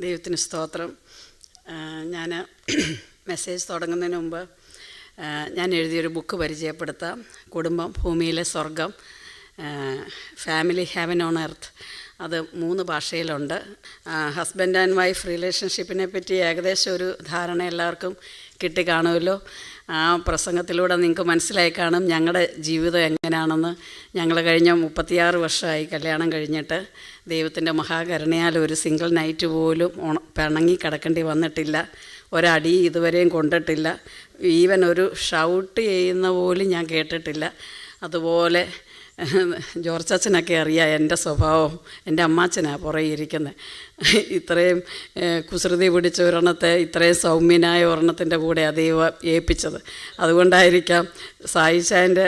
ദൈവത്തിന് സ്തോത്രം. ഞാൻ മെസ്സേജ് തുടങ്ങുന്നതിന് മുമ്പ് ഞാൻ എഴുതിയൊരു ബുക്ക് പരിചയപ്പെടുത്താം. കുടുംബം ഭൂമിയിലെ സ്വർഗം, ഫാമിലി ഹെവൻ ഓൺ എർത്ത്. അത് 3 ഭാഷയിലുണ്ട്. ഹസ്ബൻഡ് ആൻഡ് വൈഫ് റിലേഷൻഷിപ്പിനെ പറ്റി ഏകദേശം ഒരു ധാരണ എല്ലാവർക്കും കിട്ടിക്കാണുമല്ലോ. ആ പ്രസംഗത്തിലൂടെ നിങ്ങൾക്ക് മനസ്സിലായി കാണും ഞങ്ങളുടെ ജീവിതം എങ്ങനെയാണെന്ന്. ഞങ്ങൾ കഴിഞ്ഞ 36 വർഷമായി കല്യാണം കഴിഞ്ഞിട്ട്. ദൈവത്തിൻ്റെ മഹാകരുണയാൽ ഒരു സിംഗിൾ നൈറ്റ് പോലും പിണങ്ങി കിടക്കേണ്ടി വന്നിട്ടില്ല. ഒരടി ഇതുവരെയും കൊണ്ടിട്ടില്ല. ഈവൻ ഒരു ഷൗട്ട് ചെയ്യുന്ന പോലും ഞാൻ കേട്ടിട്ടില്ല. അതുപോലെ ജോർജ് അച്ഛനൊക്കെ അറിയാം എൻ്റെ സ്വഭാവം. എൻ്റെ അമ്മാച്ചനാണ് പുറകെ ഇരിക്കുന്നത്. ഇത്രയും കുസൃതി പിടിച്ച ഒരെണ്ണത്തെ ഇത്രയും സൗമ്യനായ ഒരെണ്ണത്തിൻ്റെ കൂടെ ദൈവം ഏൽപ്പിച്ചത്. അതുകൊണ്ടായിരിക്കാം സായിച്ചാൻ്റെ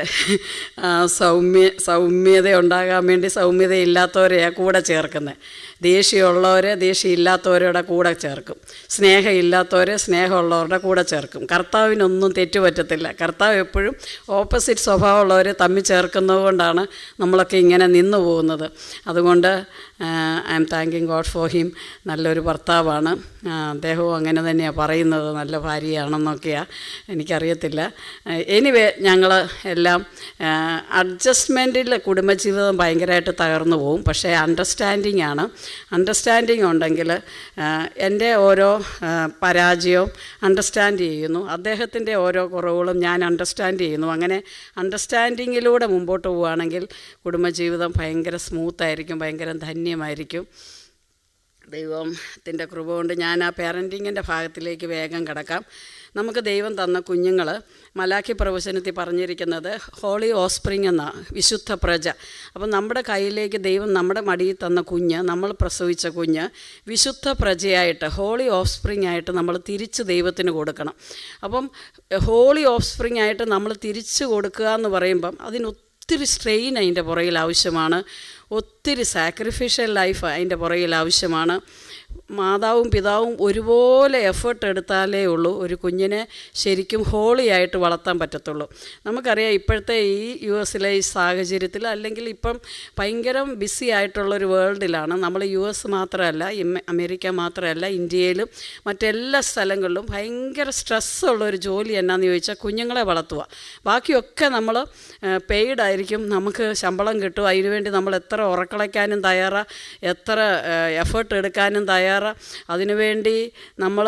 സൗമ്യത ഉണ്ടാകാൻ വേണ്ടി സൗമ്യതയില്ലാത്തവരെയാണ് കൂടെ ചേർക്കുന്നത്. ദേഷ്യമുള്ളവരെ ദേഷ്യമില്ലാത്തവരുടെ കൂടെ ചേർക്കും, സ്നേഹമില്ലാത്തവരെ സ്നേഹമുള്ളവരുടെ കൂടെ ചേർക്കും. കർത്താവിനൊന്നും തെറ്റുപറ്റത്തില്ല. കർത്താവ് എപ്പോഴും ഓപ്പോസിറ്റ് സ്വഭാവമുള്ളവരെ തമ്മിൽ ചേർക്കുന്നത് കൊണ്ടാണ് നമ്മളൊക്കെ ഇങ്ങനെ നിന്നു പോകുന്നത്. അതുകൊണ്ട് I M thanking God for him. നല്ലൊരു ഭർത്താവാണ്. അദ്ദേഹവും അങ്ങനെ തന്നെയാണ് പറയുന്നത്, നല്ല ഭാര്യയാണെന്നൊക്കെയാണ്. എനിക്കറിയത്തില്ല. എനിവേ ഞങ്ങൾ എല്ലാം അഡ്ജസ്റ്റ്മെൻറ്റിൽ കുടുംബജീവിതം ഭയങ്കരമായിട്ട് തകർന്നു പോകും. പക്ഷേ അണ്ടർസ്റ്റാൻഡിങ് ഉണ്ടെങ്കിൽ എൻ്റെ ഓരോ പരാജയവും അണ്ടർസ്റ്റാൻഡ് ചെയ്യുന്നു, അദ്ദേഹത്തിൻ്റെ ഓരോ കുറവുകളും ഞാൻ അണ്ടർസ്റ്റാൻഡ് ചെയ്യുന്നു. അങ്ങനെ അണ്ടർസ്റ്റാൻഡിങ്ങിലൂടെ മുമ്പോട്ട് പോവുകയാണെങ്കിൽ കുടുംബജീവിതം ഭയങ്കര സ്മൂത്തായിരിക്കും, ഭയങ്കര ധന്യമായിരിക്കും. ദൈവത്തിൻ്റെ കൃപ കൊണ്ട് ഞാൻ ആ പാരൻറ്റിങ്ങിൻ്റെ ഭാഗത്തിലേക്ക് വേഗം കിടക്കാം. നമുക്ക് ദൈവം തന്ന കുഞ്ഞുങ്ങൾ മലാഖി പ്രവചനത്തിൽ പറഞ്ഞിരിക്കുന്നത് ഹോളി ഓസ്പ്രിങ് എന്നാണ്, വിശുദ്ധ പ്രജ. അപ്പം നമ്മുടെ കയ്യിലേക്ക് ദൈവം നമ്മുടെ മടിയിൽ തന്ന കുഞ്ഞ്, നമ്മൾ പ്രസവിച്ച കുഞ്ഞ് വിശുദ്ധ പ്രജയായിട്ട് ഹോളി ഓഫ്സ്പ്രിങ് ആയിട്ട് നമ്മൾ തിരിച്ച് ദൈവത്തിന് കൊടുക്കണം. അപ്പം ഹോളി ഓഫ്സ്പ്രിങ് ആയിട്ട് നമ്മൾ തിരിച്ച് കൊടുക്കുക എന്ന് പറയുമ്പം ഒത്തിരി സ്ട്രെയിൻ അതിൻ്റെ പുറകിൽ ആവശ്യമാണ്, ഒത്തിരി സാക്രിഫിഷ്യൽ ലൈഫ് അതിൻ്റെ പുറകിൽ ആവശ്യമാണ്. മാതാവും പിതാവും ഒരുപോലെ എഫേർട്ട് എടുത്താലേ ഉള്ളൂ ഒരു കുഞ്ഞിനെ ശരിക്കും ഹോളിയായിട്ട് വളർത്താൻ പറ്റത്തുള്ളൂ. നമുക്കറിയാം ഇപ്പോഴത്തെ ഈ US ഈ സാഹചര്യത്തിൽ, അല്ലെങ്കിൽ ഇപ്പം ഭയങ്കര ബിസി ആയിട്ടുള്ളൊരു വേൾഡിലാണ് നമ്മൾ. US മാത്രമല്ല, അമേരിക്ക മാത്രമല്ല, ഇന്ത്യയിലും മറ്റെല്ലാ സ്ഥലങ്ങളിലും ഭയങ്കര സ്ട്രെസ്സുള്ളൊരു ജോലി എന്നാന്ന് ചോദിച്ചാൽ കുഞ്ഞുങ്ങളെ വളർത്തുക. ബാക്കിയൊക്കെ നമ്മൾ പെയ്ഡായിരിക്കും, നമുക്ക് ശമ്പളം കിട്ടും. അതിനുവേണ്ടി നമ്മൾ എത്ര ഉറക്കളയ്ക്കാനും തയ്യാറാണ്, എത്ര എഫേർട്ട് എടുക്കാനും തയ്യാറാണ്. അതിനുവേണ്ടി നമ്മൾ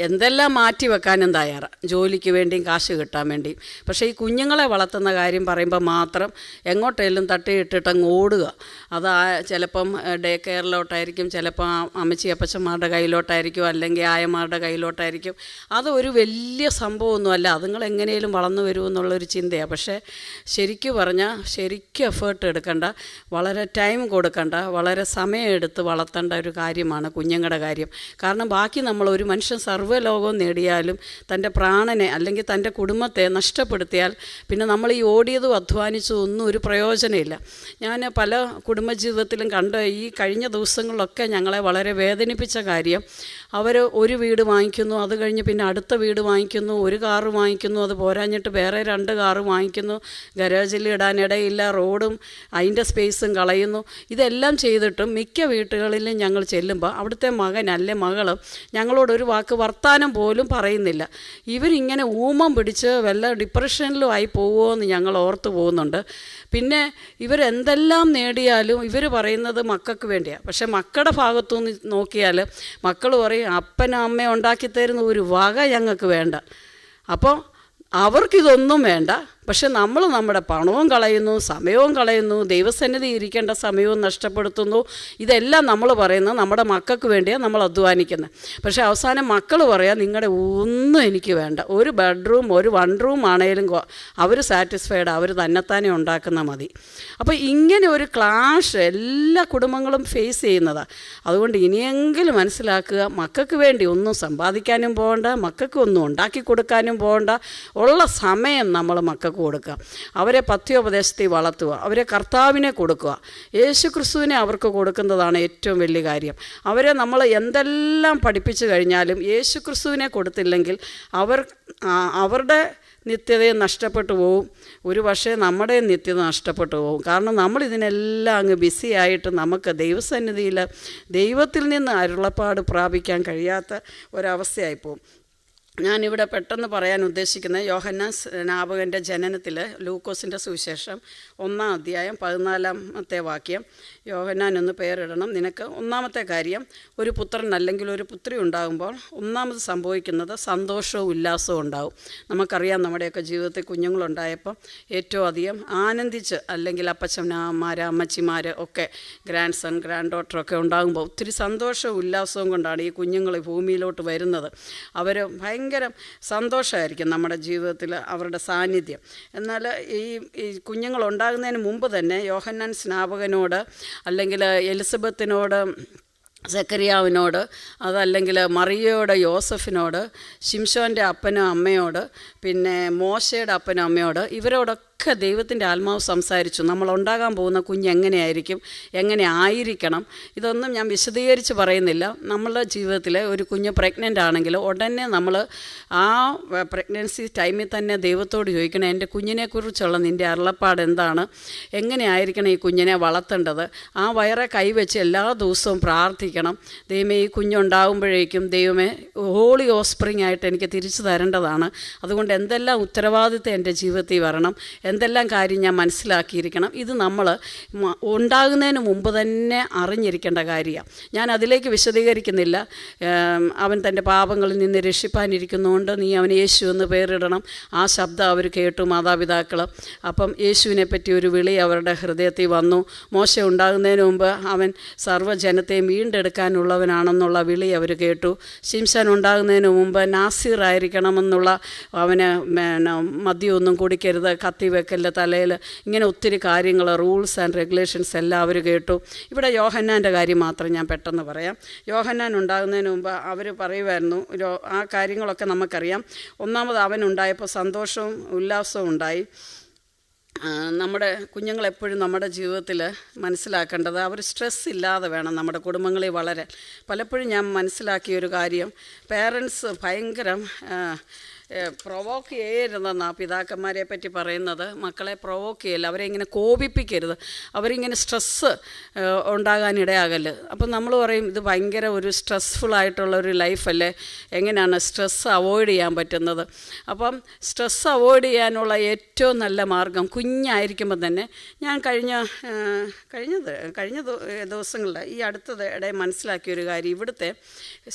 എന്തെല്ലാം മാറ്റി വെക്കാനും തയ്യാറാണ്, ജോലിക്ക് വേണ്ടിയും കാശ് കിട്ടാൻ വേണ്ടിയും. പക്ഷേ ഈ കുഞ്ഞുങ്ങളെ വളർത്തുന്ന കാര്യം പറയുമ്പോൾ മാത്രം എങ്ങോട്ടെങ്കിലും തട്ടിയിട്ടിട്ടങ്ങ് ഓടുക. അത് ചിലപ്പം ഡേ കെയറിലോട്ടായിരിക്കും, ചിലപ്പോൾ അമ്മച്ചി അപ്പച്ചന്മാരുടെ കയ്യിലോട്ടായിരിക്കും, അല്ലെങ്കിൽ ആയമാരുടെ കയ്യിലോട്ടായിരിക്കും. അതൊരു വലിയ സംഭവമൊന്നുമല്ല. അതുങ്ങൾ എങ്ങനെയും വളർന്നു വരുമെന്നുള്ളൊരു ചിന്തയാണ്. പക്ഷേ ശരിക്കും പറഞ്ഞാൽ ശരിക്കും എഫേർട്ട് എടുക്കേണ്ട, വളരെ ടൈം കൊടുക്കേണ്ട, വളരെ സമയമെടുത്ത് വളർത്തേണ്ട ഒരു കാര്യമാണ് കുഞ്ഞുങ്ങളുടെ കാര്യം. കാരണം ബാക്കി നമ്മൾ ഒരു മനുഷ്യൻ സർവ്വലോകവും നേടിയാലും തൻ്റെ പ്രാണനെ അല്ലെങ്കിൽ തൻ്റെ കുടുംബത്തെ നഷ്ടപ്പെടുത്തിയാൽ പിന്നെ നമ്മൾ ഈ ഓടിയതും അധ്വാനിച്ചതും ഒന്നും ഒരു പ്രയോജനമില്ല. ഞാൻ പല കുടുംബജീവിതത്തിലും കണ്ട ഈ കഴിഞ്ഞ ദിവസങ്ങളിലൊക്കെ ഞങ്ങളെ വളരെ വേദനിപ്പിച്ച കാര്യം, അവർ ഒരു വീട് വാങ്ങിക്കുന്നു, അത് കഴിഞ്ഞ് പിന്നെ അടുത്ത വീട് വാങ്ങിക്കുന്നു, ഒരു കാറ് വാങ്ങിക്കുന്നു, അത് പോരാഞ്ഞിട്ട് വേറെ 2 കാറ് വാങ്ങിക്കുന്നു, ഗരാജിൽ ഇടാനിടയില്ല, റോഡും അതിൻ്റെ സ്പേസും കളയുന്നു. ഇതെല്ലാം ചെയ്തിട്ടും മിക്ക വീട്ടുകളിലും ഞങ്ങൾ ചെല്ലുമ്പോൾ അവിടുത്തെ മകൻ അല്ലെ മകൾ ഞങ്ങളോടൊരു വാക്ക് വർത്താനം പോലും പറയുന്നില്ല. ഇവരിങ്ങനെ ഊമം പിടിച്ച് വല്ല ഡിപ്രഷനിലും ആയി പോവുമോ എന്ന് ഞങ്ങൾ ഓർത്ത് പോകുന്നുണ്ട്. പിന്നെ ഇവരെന്തെല്ലാം നേടിയാലും ഇവർ പറയുന്നത് മക്കൾക്ക് വേണ്ടിയാണ്. പക്ഷേ മക്കളുടെ ഭാഗത്തുനിന്ന് നോക്കിയാൽ മക്കൾ പറയും അപ്പനും അമ്മയും ഉണ്ടാക്കി തരുന്ന ഒരു വക ഞങ്ങൾക്ക് വേണ്ട. അപ്പോൾ അവർക്കിതൊന്നും വേണ്ട. പക്ഷെ നമ്മൾ നമ്മുടെ പണവും കളയുന്നു, സമയവും കളയുന്നു, ദൈവസന്നിധി ഇരിക്കേണ്ട സമയവും നഷ്ടപ്പെടുത്തുന്നു. ഇതെല്ലാം നമ്മൾ പറയുന്നത് നമ്മുടെ മക്കൾക്ക് വേണ്ടിയാണ് നമ്മൾ അധ്വാനിക്കുന്നത്. പക്ഷേ അവസാനം മക്കൾ പറയാം നിങ്ങളുടെ ഒന്നും എനിക്ക് വേണ്ട, ഒരു ബെഡ്റൂം ഒരു 1 റൂം ആണെങ്കിലും അവർ സാറ്റിസ്ഫൈഡ്, അവർ തന്നെത്താനെ ഉണ്ടാക്കുന്ന മതി. അപ്പോൾ ഇങ്ങനെ ഒരു ക്ലാഷ് എല്ലാ കുടുംബങ്ങളും ഫേസ് ചെയ്യുന്നതാണ്. അതുകൊണ്ട് ഇനിയെങ്കിലും മനസ്സിലാക്കുക, മക്കൾക്ക് വേണ്ടി ഒന്നും സമ്പാദിക്കാനും പോകണ്ട, മക്കൾക്ക് ഒന്നും ഉണ്ടാക്കി കൊടുക്കാനും പോകണ്ട. ഉള്ള സമയം നമ്മൾ മക്കൾക്ക് കൊടുക്കുക, അവരെ പഥ്യോപദേശത്തിൽ വളർത്തുക, അവരെ കർത്താവിനെ കൊടുക്കുക. യേശു ക്രിസ്തുവിനെ അവർക്ക് കൊടുക്കുന്നതാണ് ഏറ്റവും വലിയ കാര്യം. അവരെ നമ്മൾ എന്തെല്ലാം പഠിപ്പിച്ചു കഴിഞ്ഞാലും യേശു ക്രിസ്തുവിനെ കൊടുത്തില്ലെങ്കിൽ അവരുടെ നിത്യതയും നഷ്ടപ്പെട്ടു പോവും. ഒരു പക്ഷേ നമ്മുടെ നിത്യത നഷ്ടപ്പെട്ടു പോകും. കാരണം നമ്മളിതിനെല്ലാം അങ്ങ് ബിസിയായിട്ട് നമുക്ക് ദൈവസന്നിധിയിൽ ദൈവത്തിൽ നിന്ന് അരുളപ്പാട് പ്രാപിക്കാൻ കഴിയാത്ത ഒരവസ്ഥയായിപ്പോവും. ഞാനിവിടെ പെട്ടെന്ന് പറയാൻ ഉദ്ദേശിക്കുന്നത് യോഹന്നാൻ സ്നാപകൻ്റെ ജനനത്തിൽ ലൂക്കോസിൻ്റെ സുവിശേഷം 1-ാം അധ്യായം 14-ാമത്തെ വാക്യം. യോഹന്നാൻ എന്ന് പേരിടണം നിനക്ക്. ഒന്നാമത്തെ കാര്യം, ഒരു പുത്രൻ അല്ലെങ്കിൽ ഒരു പുത്രി ഉണ്ടാകുമ്പോൾ ഒന്നാമത് സംഭവിക്കുന്നത് സന്തോഷവും ഉല്ലാസവും ഉണ്ടാകും. നമുക്കറിയാം നമ്മുടെയൊക്കെ ജീവിതത്തിൽ കുഞ്ഞുങ്ങളുണ്ടായപ്പോൾ ഏറ്റവും അധികം ആനന്ദിച്ച്, അല്ലെങ്കിൽ അപ്പച്ചന്മാർ അമ്മച്ചിമാർ ഒക്കെ ഗ്രാൻഡ് സൺ ഗ്രാൻഡ് ഡോട്ടറൊക്കെ ഉണ്ടാകുമ്പോൾ ഒത്തിരി സന്തോഷവും ഉല്ലാസവും കൊണ്ടാണ് ഈ കുഞ്ഞുങ്ങൾ ഭൂമിയിലോട്ട് വരുന്നത്. അവർ ഭയങ്കര സന്തോഷമായിരിക്കും നമ്മുടെ ജീവിതത്തിൽ അവരുടെ സാന്നിധ്യം. എന്നാൽ ഈ കുഞ്ഞുങ്ങളുണ്ടാകുന്നതിന് മുമ്പ് തന്നെ യോഹന്നാൻ സ്നാപകനോട് അല്ലെങ്കിൽ എലിസബത്തിനോട്, സക്കറിയാവിനോട്, അതല്ലെങ്കിൽ മറിയയോട്, യോസഫിനോട്, ശിംശോൻ്റെ അപ്പനും അമ്മയോട്, പിന്നെ മോശയുടെ അപ്പനും അമ്മയോട്, ഇവരോടൊക്കെ ദൈവത്തിൻ്റെ ആത്മാവ് സംസാരിച്ചു. നമ്മളുണ്ടാകാൻ പോകുന്ന കുഞ്ഞ് എങ്ങനെയായിരിക്കും, എങ്ങനെ ആയിരിക്കണം, ഇതൊന്നും ഞാൻ വിശദീകരിച്ച് പറയുന്നില്ല. നമ്മളുടെ ജീവിതത്തിൽ ഒരു കുഞ്ഞ് പ്രഗ്നൻ്റ് ആണെങ്കിൽ ഉടനെ നമ്മൾ ആ പ്രഗ്നൻസി ടൈമിൽ തന്നെ ദൈവത്തോട് ചോദിക്കണം, എൻ്റെ കുഞ്ഞിനെക്കുറിച്ചുള്ള നിൻ്റെ അരുളപ്പാട് എന്താണ്, എങ്ങനെയായിരിക്കണം ഈ കുഞ്ഞിനെ വളർത്തേണ്ടത്. ആ വയറെ കൈവച്ച് എല്ലാ ദിവസവും പ്രാർത്ഥിക്കണം, ദൈവമേ ഈ കുഞ്ഞുണ്ടാകുമ്പോഴേക്കും ദൈവമേ ഹോളി ഓസ്പ്രിങ് ആയിട്ട് എനിക്ക് തിരിച്ചു തരേണ്ടതാണ്. അതുകൊണ്ട് എന്തെല്ലാം ഉത്തരവാദിത്തം എൻ്റെ ജീവിതത്തിൽ വരണം, എന്തെല്ലാം കാര്യം ഞാൻ മനസ്സിലാക്കിയിരിക്കണം. ഇത് നമ്മൾ ഉണ്ടാകുന്നതിന് മുമ്പ് തന്നെ അറിഞ്ഞിരിക്കേണ്ട കാര്യമാണ്. ഞാൻ അതിലേക്ക് വിശദീകരിക്കുന്നില്ല. അവൻ തൻ്റെ പാപങ്ങളിൽ നിന്ന് രക്ഷിപ്പാനിരിക്കുന്നതുകൊണ്ട് നീ അവന് യേശു എന്ന് പേരിടണം. ആ ശബ്ദം അവർ കേട്ടു, മാതാപിതാക്കൾ. അപ്പം യേശുവിനെ പറ്റി ഒരു വിളി അവരുടെ ഹൃദയത്തിൽ വന്നു. മോശ ഉണ്ടാകുന്നതിന് മുമ്പ് അവൻ സർവ്വജനത്തെയും വീണ്ടെടുക്കാനുള്ളവനാണെന്നുള്ള വിളി അവർ കേട്ടു. ശിംശോൻ ഉണ്ടാകുന്നതിന് മുമ്പ് നാസീർ ആയിരിക്കണമെന്നുള്ള, അവന് മദ്യമൊന്നും കുടിക്കരുത്, കത്തി വെക്കല്ല തലയിൽ, ഇങ്ങനെ ഒത്തിരി കാര്യങ്ങൾ, റൂൾസ് ആൻഡ് റെഗുലേഷൻസ് എല്ലാം അവർ കേട്ടു. ഇവിടെ യോഹന്നാൻ്റെ കാര്യം മാത്രം ഞാൻ പെട്ടെന്ന് പറയാം. യോഹന്നാൻ ഉണ്ടാകുന്നതിന് മുമ്പ് അവർ പറയുമായിരുന്നു, ആ കാര്യങ്ങളൊക്കെ നമുക്കറിയാം. ഒന്നാമത് അവനുണ്ടായപ്പോൾ സന്തോഷവും ഉല്ലാസവും ഉണ്ടായി. നമ്മുടെ കുഞ്ഞുങ്ങളെപ്പോഴും നമ്മുടെ ജീവിതത്തിൽ മനസ്സിലാക്കേണ്ടത് അവർ സ്ട്രെസ് ഇല്ലാതെ വേണം നമ്മുടെ കുടുംബങ്ങളിൽ വളരാൻ. പലപ്പോഴും ഞാൻ മനസ്സിലാക്കിയൊരു കാര്യം, പേരൻസ് ഭയങ്കര പ്രൊവോക്ക് ചെയ്യരുതെന്നാണ് പിതാക്കന്മാരെ പറ്റി പറയുന്നത്. മക്കളെ പ്രൊവോക്ക് ചെയ്യല്ല, അവരെ ഇങ്ങനെ കോപിപ്പിക്കരുത്, അവരിങ്ങനെ സ്ട്രെസ്സ് ഉണ്ടാകാനിടയാകല്ല്. അപ്പം നമ്മൾ പറയും ഇത് ഭയങ്കര ഒരു സ്ട്രെസ്ഫുള്ളായിട്ടുള്ളൊരു ലൈഫല്ലേ, എങ്ങനെയാണ് സ്ട്രെസ്സ് അവോയ്ഡ് ചെയ്യാൻ പറ്റുന്നത്. അപ്പം സ്ട്രെസ്സ് അവോയ്ഡ് ചെയ്യാനുള്ള ഏറ്റവും നല്ല മാർഗം കുഞ്ഞായിരിക്കുമ്പോൾ തന്നെ, ഞാൻ കഴിഞ്ഞ ദിവസങ്ങളിൽ ഈ അടുത്തിടെ മനസ്സിലാക്കിയൊരു കാര്യം, ഇവിടുത്തെ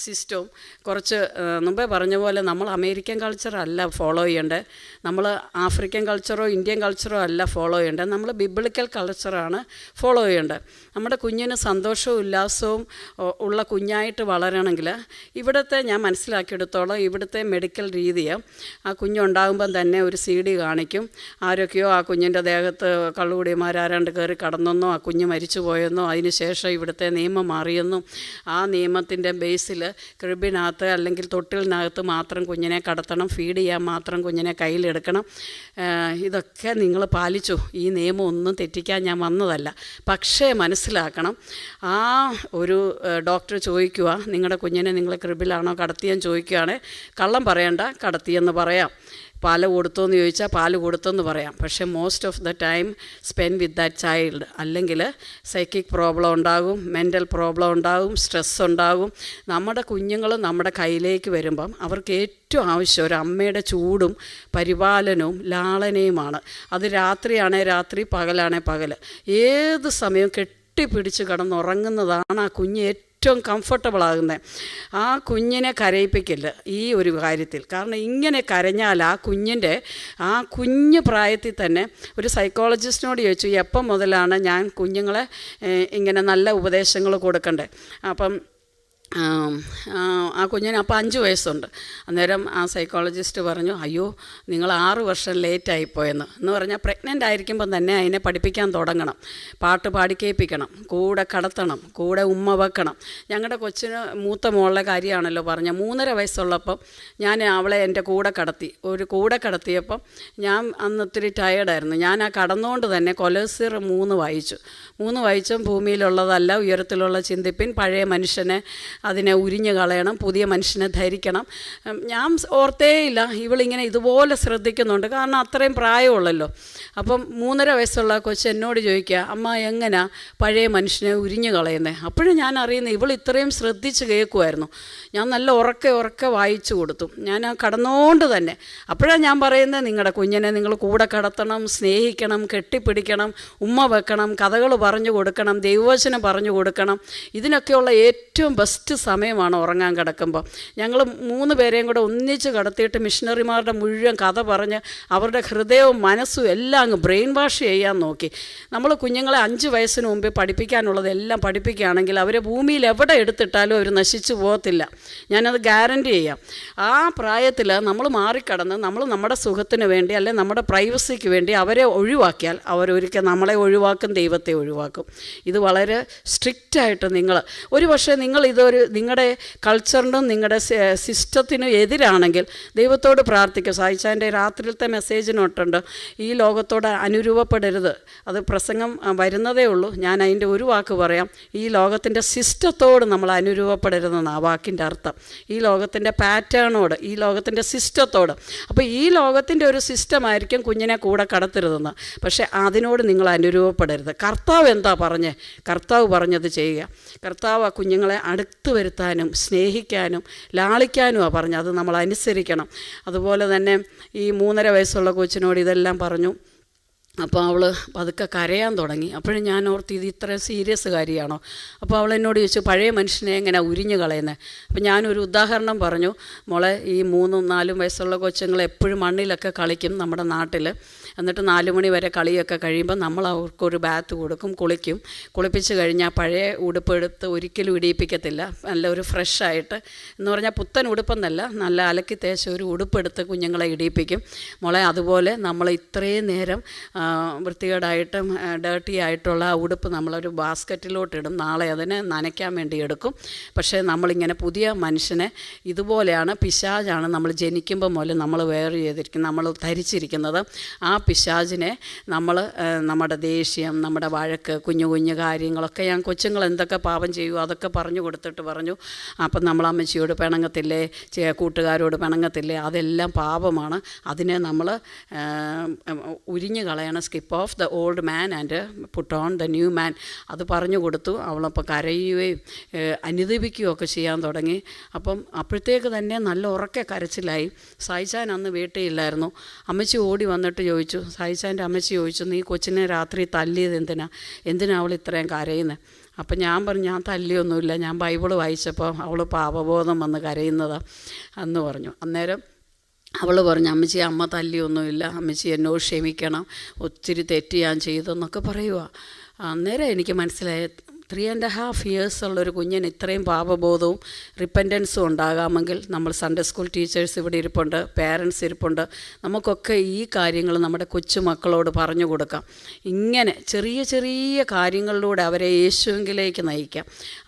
സിസ്റ്റവും കുറച്ച് മുമ്പേ പറഞ്ഞ പോലെ നമ്മൾ അമേരിക്കൻ കൾച്ചറല്ല ഫോളോ ചെയ്യേണ്ടത്, നമ്മൾ ആഫ്രിക്കൻ കൾച്ചറോ ഇന്ത്യൻ കൾച്ചറോ അല്ല ഫോളോ ചെയ്യേണ്ടത്, നമ്മൾ ബിബ്ലിക്കൽ കൾച്ചറാണ് ഫോളോ ചെയ്യേണ്ടത്. നമ്മുടെ കുഞ്ഞിന് സന്തോഷവും ഉല്ലാസവും ഉള്ള കുഞ്ഞായിട്ട് വളരണമെങ്കിൽ ഇവിടുത്തെ, ഞാൻ മനസ്സിലാക്കിയെടുത്തോളം ഇവിടുത്തെ മെഡിക്കൽ രീതിയെ, ആ കുഞ്ഞുണ്ടാകുമ്പം തന്നെ ഒരു CD കാണിക്കും. ആരൊക്കെയോ ആ കുഞ്ഞിൻ്റെ ദേഹത്ത് കള്ളുകുടിയന്മാരാരാണ്ട് കയറി കടന്നെന്നോ ആ കുഞ്ഞ് മരിച്ചു പോയെന്നോ, അതിന് ശേഷം ഇവിടുത്തെ നിയമം മാറിയെന്നും, ആ നിയമത്തിൻ്റെ ബേസിൽ ക്രിബിനകത്ത് അല്ലെങ്കിൽ തൊട്ടിലിനകത്ത് മാത്രം കുഞ്ഞിനെ കടത്തണം, ഫീഡ് ചെയ്യാൻ മാത്രം കുഞ്ഞിനെ കയ്യിലെടുക്കണം. ഇതൊക്കെ നിങ്ങൾ പാലിച്ചു. ഈ നിയമം ഒന്നും തെറ്റിക്കാൻ ഞാൻ വന്നതല്ല. പക്ഷേ മനസ്സിലാക്കണം, ആ ഒരു ഡോക്ടർ ചോദിക്കുക, നിങ്ങളുടെ കുഞ്ഞിനെ നിങ്ങൾ ക്രിബിലാണോ കടത്തിയെന്ന് ചോദിക്കുകയാണെങ്കിൽ കള്ളം പറയണ്ട, കടത്തിയെന്ന് പറയാം. പാല് കൊടുത്തോന്ന് ചോദിച്ചാൽ പാല് കൊടുത്തെന്ന് പറയാം. പക്ഷേ most of the time spend with that child. അല്ലെങ്കിൽ സൈക്കിക് പ്രോബ്ലം ഉണ്ടാകും, മെൻ്റൽ പ്രോബ്ലം ഉണ്ടാകും, സ്ട്രെസ് ഉണ്ടാകും. നമ്മുടെ കുഞ്ഞുങ്ങൾ നമ്മുടെ കയ്യിലേക്ക് വരുമ്പം അവർക്ക് ഏറ്റവും ആവശ്യം ഒരു അമ്മയുടെ ചൂടും പരിപാലനവും ലാളനയുമാണ്. അത് രാത്രിയാണേ രാത്രി, പകലാണേ പകൽ, ഏത് സമയവും കെട്ടിപ്പിടിച്ച് കിടന്നുറങ്ങുന്നതാണ് ആ കുഞ്ഞ് ഏറ്റവും കംഫർട്ടബിളാകുന്നത്. ആ കുഞ്ഞിനെ കരയിപ്പിക്കില്ല ഈ ഒരു കാര്യത്തിൽ. കാരണം ഇങ്ങനെ കരഞ്ഞാൽ ആ കുഞ്ഞിൻ്റെ ആ കുഞ്ഞു പ്രായത്തിൽ തന്നെ, ഒരു സൈക്കോളജിസ്റ്റിനോട് ചോദിച്ചു എപ്പം മുതലാണ് ഞാൻ കുഞ്ഞുങ്ങളെ ഇങ്ങനെ നല്ല ഉപദേശങ്ങൾ കൊടുക്കണ്ടേ. അപ്പം ആ കുഞ്ഞിന് അപ്പോൾ 5 വയസ്സുണ്ട്. അന്നേരം ആ സൈക്കോളജിസ്റ്റ് പറഞ്ഞു, അയ്യോ നിങ്ങൾ 6 വർഷം ലേറ്റായിപ്പോയെന്ന്. എന്ന് പറഞ്ഞാൽ പ്രഗ്നൻ്റ് ആയിരിക്കുമ്പം തന്നെ അതിനെ പഠിപ്പിക്കാൻ തുടങ്ങണം, പാട്ട് പാടിക്കേൽപ്പിക്കണം, കൂടെ കടത്തണം, കൂടെ ഉമ്മ വെക്കണം. ഞങ്ങളുടെ കൊച്ചിന് മൂത്ത മോളുടെ കാര്യമാണല്ലോ പറഞ്ഞ, 3.5 വയസ്സുള്ളപ്പം ഞാൻ അവളെ എൻ്റെ കൂടെ കടത്തിയപ്പം ഞാൻ അന്ന് ഒത്തിരി ടയേർഡായിരുന്നു. ഞാൻ ആ കടന്നുകൊണ്ട് തന്നെ കൊലോസ്യർ 3 വായിച്ചും ഭൂമിയിലുള്ളതല്ല ഉയരത്തിലുള്ള ചിന്തിപ്പിൻ, പഴയ മനുഷ്യനെ അതിനെ ഉരിഞ്ഞു കളയണം, പുതിയ മനുഷ്യനെ ധരിക്കണം. ഞാൻ ഓർത്തേയില്ല ഇവളിങ്ങനെ ഇതുപോലെ ശ്രദ്ധിക്കുന്നുണ്ട്, കാരണം അത്രയും പ്രായമുള്ളല്ലോ. അപ്പം 3.5 വയസ്സുള്ള കൊച്ച് എന്നോട് ചോദിക്കുക, അമ്മ എങ്ങനെയാ പഴയ മനുഷ്യനെ ഉരിഞ്ഞു കളയുന്നത്? അപ്പോഴും ഞാൻ അറിയുന്നത് ഇവൾ ഇത്രയും ശ്രദ്ധിച്ച് കേൾക്കുമായിരുന്നു. ഞാൻ നല്ല ഉറക്കെ വായിച്ചു കൊടുത്തു, ഞാൻ ആ കടന്നുകൊണ്ട് തന്നെ. അപ്പോഴാണ് ഞാൻ പറയുന്നത്, നിങ്ങളുടെ കുഞ്ഞിനെ നിങ്ങൾ കൂടെ കടത്തണം, സ്നേഹിക്കണം, കെട്ടിപ്പിടിക്കണം, ഉമ്മ വെക്കണം, കഥകൾ പറഞ്ഞു കൊടുക്കണം, ദൈവവചനം പറഞ്ഞു കൊടുക്കണം. ഇതിനൊക്കെയുള്ള ഏറ്റവും ബെസ്റ്റ് സമയമാണ് ഉറങ്ങാൻ കിടക്കുമ്പോൾ. ഞങ്ങൾ 3 പേരെയും കൂടെ ഒന്നിച്ച് കടത്തിയിട്ട് മിഷണറിമാരുടെ മുഴുവൻ കഥ പറഞ്ഞ് അവരുടെ ഹൃദയവും മനസ്സും എല്ലാം അങ്ങ് ബ്രെയിൻ വാഷ് ചെയ്യാൻ നോക്കി. നമ്മൾ കുഞ്ഞുങ്ങളെ 5 വയസ്സിന് മുമ്പ് പഠിപ്പിക്കാനുള്ളതെല്ലാം പഠിപ്പിക്കുകയാണെങ്കിൽ അവരെ ഭൂമിയിൽ എവിടെ എടുത്തിട്ടാലും അവർ നശിച്ചു പോകത്തില്ല. ഞാനത് ഗ്യാരൻറ്റി ചെയ്യാം. ആ പ്രായത്തിൽ നമ്മൾ മാറിക്കടന്ന് നമ്മൾ നമ്മുടെ സുഖത്തിന് വേണ്ടി അല്ലെങ്കിൽ നമ്മുടെ പ്രൈവസിക്ക് വേണ്ടി അവരെ ഒഴിവാക്കിയാൽ അവരൊരിക്കൽ നമ്മളെ ഒഴിവാക്കും, ദൈവത്തെ ഒഴിവാക്കും. ഇത് വളരെ സ്ട്രിക്റ്റായിട്ട് ഒരു പക്ഷേ നിങ്ങളുടെ കൾച്ചറിനും നിങ്ങളുടെ സിസ്റ്റത്തിനും എതിരാണെങ്കിൽ ദൈവത്തോട് പ്രാർത്ഥിക്കുക. സായിച്ചാൻ്റെ രാത്രിയിലത്തെ മെസ്സേജ് നോട്ടുണ്ട്, ഈ ലോകത്തോട് അനുരൂപപ്പെടരുത്. അത് പ്രസംഗം വരുന്നതേ ഉള്ളൂ, ഞാൻ അതിൻ്റെ ഒരു വാക്ക് പറയാം. ഈ ലോകത്തിൻ്റെ സിസ്റ്റത്തോട് നമ്മൾ അനുരൂപപ്പെടരുതെന്ന് ആ വാക്കിൻ്റെ അർത്ഥം. ഈ ലോകത്തിൻ്റെ പാറ്റേണോട്, ഈ ലോകത്തിൻ്റെ സിസ്റ്റത്തോട്. അപ്പോൾ ഈ ലോകത്തിൻ്റെ ഒരു സിസ്റ്റമായിരിക്കും കുഞ്ഞിനെ കൂടെ കടത്തരുതെന്ന്, പക്ഷേ അതിനോട് നിങ്ങൾ അനുരൂപപ്പെടരുത്. കർത്താവ് എന്താ പറഞ്ഞേ? കർത്താവ് പറഞ്ഞത് ചെയ്യുക. കർത്താവ് ആ കുഞ്ഞുങ്ങളെ അടുത്ത് വരുത്താനും സ്നേഹിക്കാനും ലാളിക്കാനുമാണ് പറഞ്ഞത്. അത് നമ്മൾ അനുസരിക്കണം. അതുപോലെ തന്നെ ഈ 3.5 വയസ്സുള്ള കൊച്ചിനോട് ഇതെല്ലാം പറഞ്ഞു. അപ്പോൾ അവൾ പതുക്കെ കരയാൻ തുടങ്ങി. അപ്പോഴും ഞാൻ ഓർത്ത് ഇത് ഇത്രയും സീരിയസ് കാര്യമാണോ? അപ്പോൾ അവൾ എന്നോട് ചോദിച്ചു, പഴയ മനുഷ്യനെ എങ്ങനെ ഉരിഞ്ഞു കളയുന്നത്? അപ്പോൾ ഞാനൊരു ഉദാഹരണം പറഞ്ഞു. മോളെ, ഈ 3-4 വയസ്സുള്ള കൊച്ചുങ്ങൾ എപ്പോഴും മണ്ണിലൊക്കെ കളിക്കും നമ്മുടെ നാട്ടിൽ. എന്നിട്ട് 4 മണി വരെ കളിയൊക്കെ കഴിയുമ്പോൾ നമ്മൾ അവർക്കൊരു ബാത്ത് കൊടുക്കും, കുളിപ്പിച്ച് കഴിഞ്ഞാൽ പഴയ ഉടുപ്പ് എടുത്ത് ഒരിക്കലും ഇടിയിപ്പിക്കത്തില്ല. നല്ല ഒരു ഫ്രഷായിട്ട് എന്ന് പറഞ്ഞാൽ പുത്തൻ ഉടുപ്പെന്നല്ല, നല്ല അലക്കി തേച്ച ഒരു ഉടുപ്പെടുത്ത് കുഞ്ഞുങ്ങളെ ഇടിയിപ്പിക്കും. മോളെ, അതുപോലെ നമ്മൾ ഇത്രയും നേരം വൃത്തികേടായിട്ടും ഡേർട്ടി ആയിട്ടുള്ള ആ ഉടുപ്പ് നമ്മളൊരു ബാസ്ക്കറ്റിലോട്ടിടും, നാളെ അതിനെ നനയ്ക്കാൻ വേണ്ടി എടുക്കും. പക്ഷേ നമ്മളിങ്ങനെ പുതിയ മനുഷ്യനെ, ഇതുപോലെയാണ് പിശാചാണ് നമ്മൾ ജനിക്കുമ്പോൾ മുതൽ നമ്മൾ വെയർ ചെയ്തിരിക്കുന്നത്, നമ്മൾ ധരിച്ചിരിക്കുന്നത്. ആ പിശാചിനെ നമ്മൾ നമ്മുടെ ദേഷ്യം, നമ്മുടെ വഴക്ക്, കുഞ്ഞു കാര്യങ്ങളൊക്കെ, ഞാൻ കൊച്ചുങ്ങൾ എന്തൊക്കെ പാപം ചെയ്യുമോ അതൊക്കെ പറഞ്ഞു കൊടുത്തിട്ട് പറഞ്ഞു, അപ്പം നമ്മൾ അമ്മച്ചിയോട് പിണങ്ങത്തില്ലേ, കൂട്ടുകാരോട് പിണങ്ങത്തില്ലേ, അതെല്ലാം പാപമാണ്. അതിനെ നമ്മൾ ഉരിഞ്ഞു കളയണം. Skip of the old man and put on the new മാൻ. അത് പറഞ്ഞു കൊടുത്തു. അവളപ്പോൾ കരയുകയും അനുദപിക്കുകയും ഒക്കെ ചെയ്യാൻ തുടങ്ങി. അപ്പം അപ്പോഴത്തേക്ക് തന്നെ നല്ല ഉറക്കെ കരച്ചിലായി. സായിച്ചാൻ അന്ന് വീട്ടിലില്ലായിരുന്നു. അമ്മച്ചി ഓടി വന്നിട്ട് ചോദിച്ചു, സായിച്ചാൻ്റെ അമ്മച്ചി ചോദിച്ചു, നീ കൊച്ചിനെ രാത്രി തല്ലിയത് എന്തിനാ അവൾ ഇത്രയും കരയുന്നത്? അപ്പം ഞാൻ പറഞ്ഞു, ഞാൻ തല്ലിയൊന്നുമില്ല, ഞാൻ ബൈബിൾ വായിച്ചപ്പോൾ അവൾ പാപബോധം വന്ന് കരയുന്നതാണ് എന്ന് പറഞ്ഞു. അന്നേരം അവൾ പറഞ്ഞു, അമ്മച്ചി അമ്മ തല്ലിയൊന്നുമില്ല, അമ്മച്ചി എന്നോട് ക്ഷമിക്കണം, ഒത്തിരി തെറ്റ് ഞാൻ ചെയ്തെന്നൊക്കെ പറയുക. അന്നേരം എനിക്ക് മനസ്സിലായ 3.5 years ഉള്ളൊരു കുഞ്ഞിന് ഇത്രയും പാപബോധവും റിപ്പൻറ്റൻസും ഉണ്ടാകാമെങ്കിൽ നമ്മൾ സൺഡേ സ്കൂൾ ടീച്ചേഴ്സ് ഇവിടെ ഇരിപ്പുണ്ട്, പേരൻസ് ഇരിപ്പുണ്ട്, നമുക്കൊക്കെ ഈ കാര്യങ്ങൾ നമ്മുടെ കൊച്ചുമക്കളോട് പറഞ്ഞു കൊടുക്കാം. ഇങ്ങനെ ചെറിയ കാര്യങ്ങളിലൂടെ അവരെ യേശുവിലേക്ക് നയിക്കാം.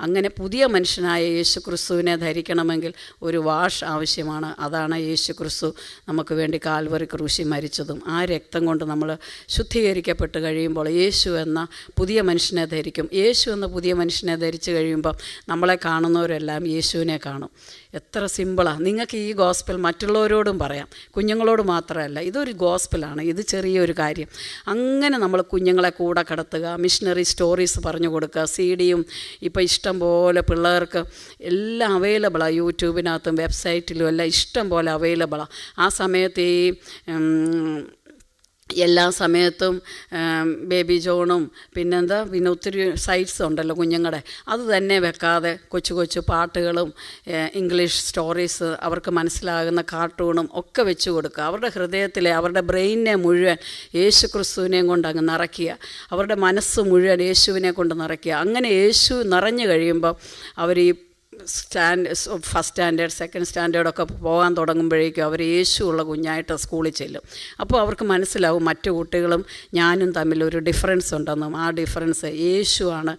അങ്ങനെ പുതിയ മനുഷ്യനായ യേശു ക്രിസ്തുവിനെ ധരിക്കണമെങ്കിൽ ഒരു വാഷ് ആവശ്യമാണ്. അതാണ് യേശു ക്രിസ്തു നമുക്ക് വേണ്ടി കാൽവറി ക്രൂശിൽ മരിച്ചതും. ആ രക്തം കൊണ്ട് നമ്മൾ ശുദ്ധീകരിക്കപ്പെട്ട് കഴിയുമ്പോൾ യേശു എന്ന പുതിയ മനുഷ്യനെ ധരിക്കും. യേശു എന്ന പുതിയ മനുഷ്യനെ ധരിച്ചു കഴിയുമ്പം നമ്മളെ കാണുന്നവരെല്ലാം യേശുവിനെ കാണും. എത്ര സിമ്പിളാണ്. നിങ്ങൾക്ക് ഈ ഗോസ്പൽ മറ്റുള്ളവരോടും പറയാം, കുഞ്ഞുങ്ങളോട് മാത്രമല്ല. ഇതൊരു ഗോസ്പലാണ്, ഇത് ചെറിയൊരു കാര്യം. അങ്ങനെ നമ്മൾ കുഞ്ഞുങ്ങളെ കൂടെ കടത്തുക, മിഷണറി സ്റ്റോറീസ് പറഞ്ഞു കൊടുക്കുക. CD-യും ഇപ്പോൾ ഇഷ്ടം പോലെ പിള്ളേർക്ക് എല്ലാം അവൈലബിളാണ്. യൂട്യൂബിനകത്തും വെബ്സൈറ്റിലും എല്ലാം ഇഷ്ടം പോലെ അവൈലബിളാണ്. ആ സമയത്ത് ഈ എല്ലാ സമയത്തും ബേബി ജോണും പിന്നെ ഒത്തിരി സൈറ്റ്സ് ഉണ്ടല്ലോ കുഞ്ഞുങ്ങളുടെ, അത് തന്നെ വെക്കാതെ കൊച്ചു പാട്ടുകളും ഇംഗ്ലീഷ് സ്റ്റോറീസ്, അവർക്ക് മനസ്സിലാകുന്ന കാർട്ടൂണും ഒക്കെ വെച്ച് കൊടുക്കുക. അവരുടെ ഹൃദയത്തിലെ, അവരുടെ ബ്രെയിനിനെ മുഴുവൻ യേശു ക്രിസ്തുവിനെയും കൊണ്ട് അങ്ങ് നിറയ്ക്കുക. അവരുടെ മനസ്സ് മുഴുവൻ യേശുവിനെ കൊണ്ട് നിറയ്ക്കുക. അങ്ങനെ യേശു നിറഞ്ഞു കഴിയുമ്പോൾ അവർ ഈ ഫസ്റ്റ് സ്റ്റാൻഡേർഡ്, സെക്കൻഡ് സ്റ്റാൻഡേർഡൊക്കെ പോകാൻ തുടങ്ങുമ്പോഴേക്കും അവർ യേശു ഉള്ള കുഞ്ഞായിട്ട് സ്കൂളിൽ ചെല്ലും. അപ്പോൾ അവർക്ക് മനസ്സിലാവും മറ്റു കുട്ടികളും ഞാനും തമ്മിലൊരു ഡിഫറൻസ് ഉണ്ടെന്നും ആ ഡിഫറൻസ് യേശുവാണ്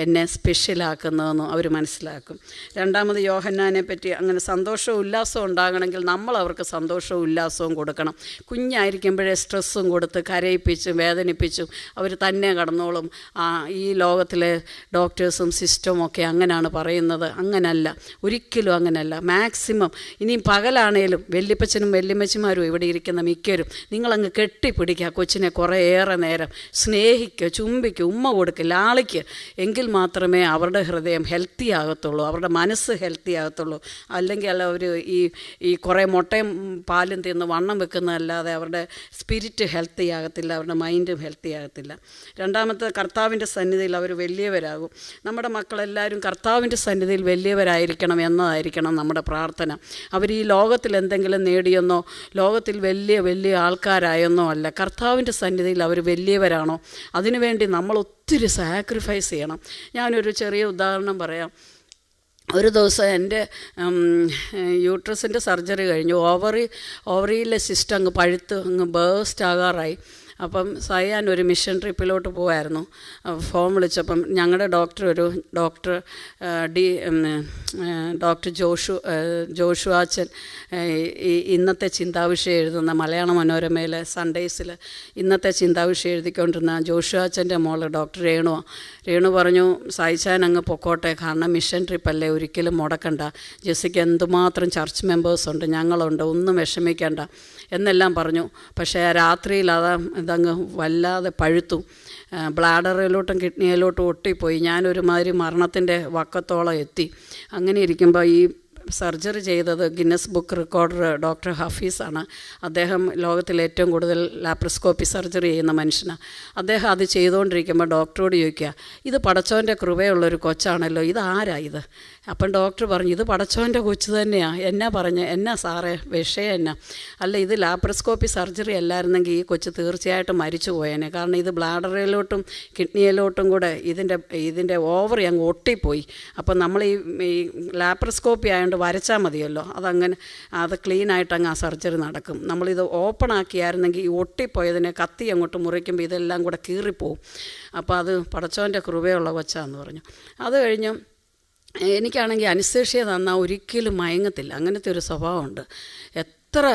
എന്നെ സ്പെഷ്യലാക്കുന്നതെന്നും അവർ മനസ്സിലാക്കും. രണ്ടാമത് യോഹന്നാനെ പറ്റി അങ്ങനെ സന്തോഷവും ഉല്ലാസവും ഉണ്ടാകണമെങ്കിൽ നമ്മൾ അവർക്ക് സന്തോഷവും ഉല്ലാസവും കൊടുക്കണം. കുഞ്ഞായിരിക്കുമ്പോഴേ സ്ട്രെസ്സും കൊടുത്ത് കരയിപ്പിച്ചും വേദനിപ്പിച്ചും അവർ തന്നെ കടന്നോളും. ഈ ലോകത്തിലെ ഡോക്ടേഴ്സും സിസ്റ്റവും ഒക്കെ അങ്ങനെയാണ് പറയുന്നത്. അങ്ങനെ അങ്ങനല്ല, ഒരിക്കലും അങ്ങനല്ല. മാക്സിമം ഇനിയും പകലാണേലും വല്യപ്പച്ചനും വല്യമ്മച്ചിമാരും ഇവിടെ ഇരിക്കുന്ന മിക്കവരും നിങ്ങളങ്ങ് കെട്ടിപ്പിടിക്കുക കൊച്ചിനെ കുറേയേറെ നേരം, സ്നേഹിക്കുക, ചുംബിക്കുക, ഉമ്മ കൊടുക്കുക, ലാളിക്കുക. എങ്കിൽ മാത്രമേ അവരുടെ ഹൃദയം ഹെൽത്തി ആകത്തുള്ളൂ, അവരുടെ മനസ്സ് ഹെൽത്തി ആകത്തുള്ളൂ. അല്ലെങ്കിൽ അല്ല അവർ ഈ കുറേ മുട്ടയും പാലും തിന്ന് വണ്ണം വെക്കുന്നതല്ലാതെ അവരുടെ സ്പിരിറ്റ് ഹെൽത്തി ആകത്തില്ല, അവരുടെ മൈൻഡും ഹെൽത്തി ആകത്തില്ല. രണ്ടാമത്തെ, കർത്താവിൻ്റെ സന്നിധിയിൽ അവർ വലിയവരാകും. നമ്മുടെ മക്കളെല്ലാവരും കർത്താവിൻ്റെ സന്നിധിയിൽ വലിയവരായിരിക്കണം എന്നതായിരിക്കണം നമ്മുടെ പ്രാർത്ഥന. അവർ ഈ ലോകത്തിൽ എന്തെങ്കിലും നേടിയെന്നോ ലോകത്തിൽ വലിയ വലിയ ആൾക്കാരായെന്നോ അല്ല, കർത്താവിൻ്റെ സന്നിധിയിൽ അവർ വലിയവരാണോ അതിനുവേണ്ടി നമ്മൾ ഒത്തിരി സാക്രിഫൈസ് ചെയ്യണം. ഞാനൊരു ചെറിയ ഉദാഹരണം പറയാം. ഒരു ദിവസം എൻ്റെ യൂട്രസിൻ്റെ സർജറി കഴിഞ്ഞു. ഓവറിയിലെ സിസ്റ്റം അങ്ങ് പഴുത്ത് അങ്ങ് ബേസ്റ്റ് ആകാറായി. അപ്പം സയാൻ ഒരു മിഷൻ ട്രിപ്പിലോട്ട് പോകായിരുന്നു. ഫോൺ വിളിച്ചപ്പം ഞങ്ങളുടെ ഡോക്ടർ ജോഷുവാച്ചൻ ഇന്നത്തെ ചിന്താവിഷയം എഴുതുന്ന മലയാള മനോരമയിലെ സൺഡേസിൽ ഇന്നത്തെ ചിന്താവിഷയം എഴുതിക്കൊണ്ടിരുന്ന ജോഷുവാച്ചൻ്റെ മോള് ഡോക്ടർ രേണു പറഞ്ഞു, സായിച്ചാൻ അങ്ങ് പൊക്കോട്ടെ, കാരണം മിഷൻ ട്രിപ്പല്ലേ, ഒരിക്കലും മുടക്കണ്ട. ജെസ്സിക്ക് എന്തുമാത്രം ചർച്ച് മെമ്പേഴ്സുണ്ട്, ഞങ്ങളുണ്ട്, ഒന്നും വിഷമിക്കേണ്ട എന്നെല്ലാം പറഞ്ഞു. പക്ഷേ രാത്രിയിൽ ഇതങ്ങ് വല്ലാതെ പഴുത്തു. ബ്ലാഡറിലോട്ടും കിഡ്നിയിലോട്ടും ഒട്ടിപ്പോയി. ഞാനൊരുമാതിരി മരണത്തിൻ്റെ വക്കത്തോളം എത്തി. അങ്ങനെ ഇരിക്കുമ്പോൾ ഈ സർജറി ചെയ്തത് ഗിന്നസ് ബുക്ക് റെക്കോർഡർ ഡോക്ടർ ഹഫീസാണ്. അദ്ദേഹം ലോകത്തിൽ ഏറ്റവും കൂടുതൽ ലാപ്രോസ്കോപ്പി സർജറി ചെയ്യുന്ന മനുഷ്യനാണ്. അദ്ദേഹം അത് ചെയ്തുകൊണ്ടിരിക്കുമ്പോൾ ഡോക്ടറോട് ചോദിക്കുക, ഇത് പടച്ചോൻ്റെ കൃപയുള്ളൊരു കൊച്ചാണല്ലോ, ഇതാരാ ഇത്? അപ്പം ഡോക്ടർ പറഞ്ഞു, ഇത് പടച്ചോൻ്റെ കൊച്ച് തന്നെയാണ്. എന്നാ സാറേ വിഷയം എന്നാ? അല്ല, ഇത് ലാപ്രോസ്കോപ്പി സർജറി അല്ലായിരുന്നെങ്കിൽ ഈ കൊച്ച് തീർച്ചയായിട്ടും മരിച്ചു പോയേനെ. കാരണം ഇത് ബ്ലാഡറിലോട്ടും കിഡ്നിയിലോട്ടും കൂടെ ഇതിൻ്റെ ഓവറി അങ്ങ് ഒട്ടിപ്പോയി. അപ്പം നമ്മൾ ഈ ലാപ്രോസ്കോപ്പി ആയതുകൊണ്ട് വരച്ചാൽ മതിയല്ലോ, അത് ക്ലീനായിട്ട് അങ്ങ് ആ സർജറി നടക്കും. നമ്മളിത് ഓപ്പൺ ആക്കിയായിരുന്നെങ്കിൽ ഈ ഒട്ടിപ്പോയതിനെ കത്തി അങ്ങോട്ട് മുറിക്കുമ്പോൾ ഇതെല്ലാം കൂടെ കീറിപ്പോവും. അപ്പോൾ അത് പടച്ചോൻ്റെ കൃപയുള്ള കൊച്ചാന്ന് പറഞ്ഞു. അത് കഴിഞ്ഞ് എനിക്കാണെങ്കിൽ അനസ്തേഷ്യ തന്നാൽ ഒരിക്കലും മയങ്ങത്തില്ല, അങ്ങനത്തെ ഒരു സ്വഭാവമുണ്ട്. എത്ര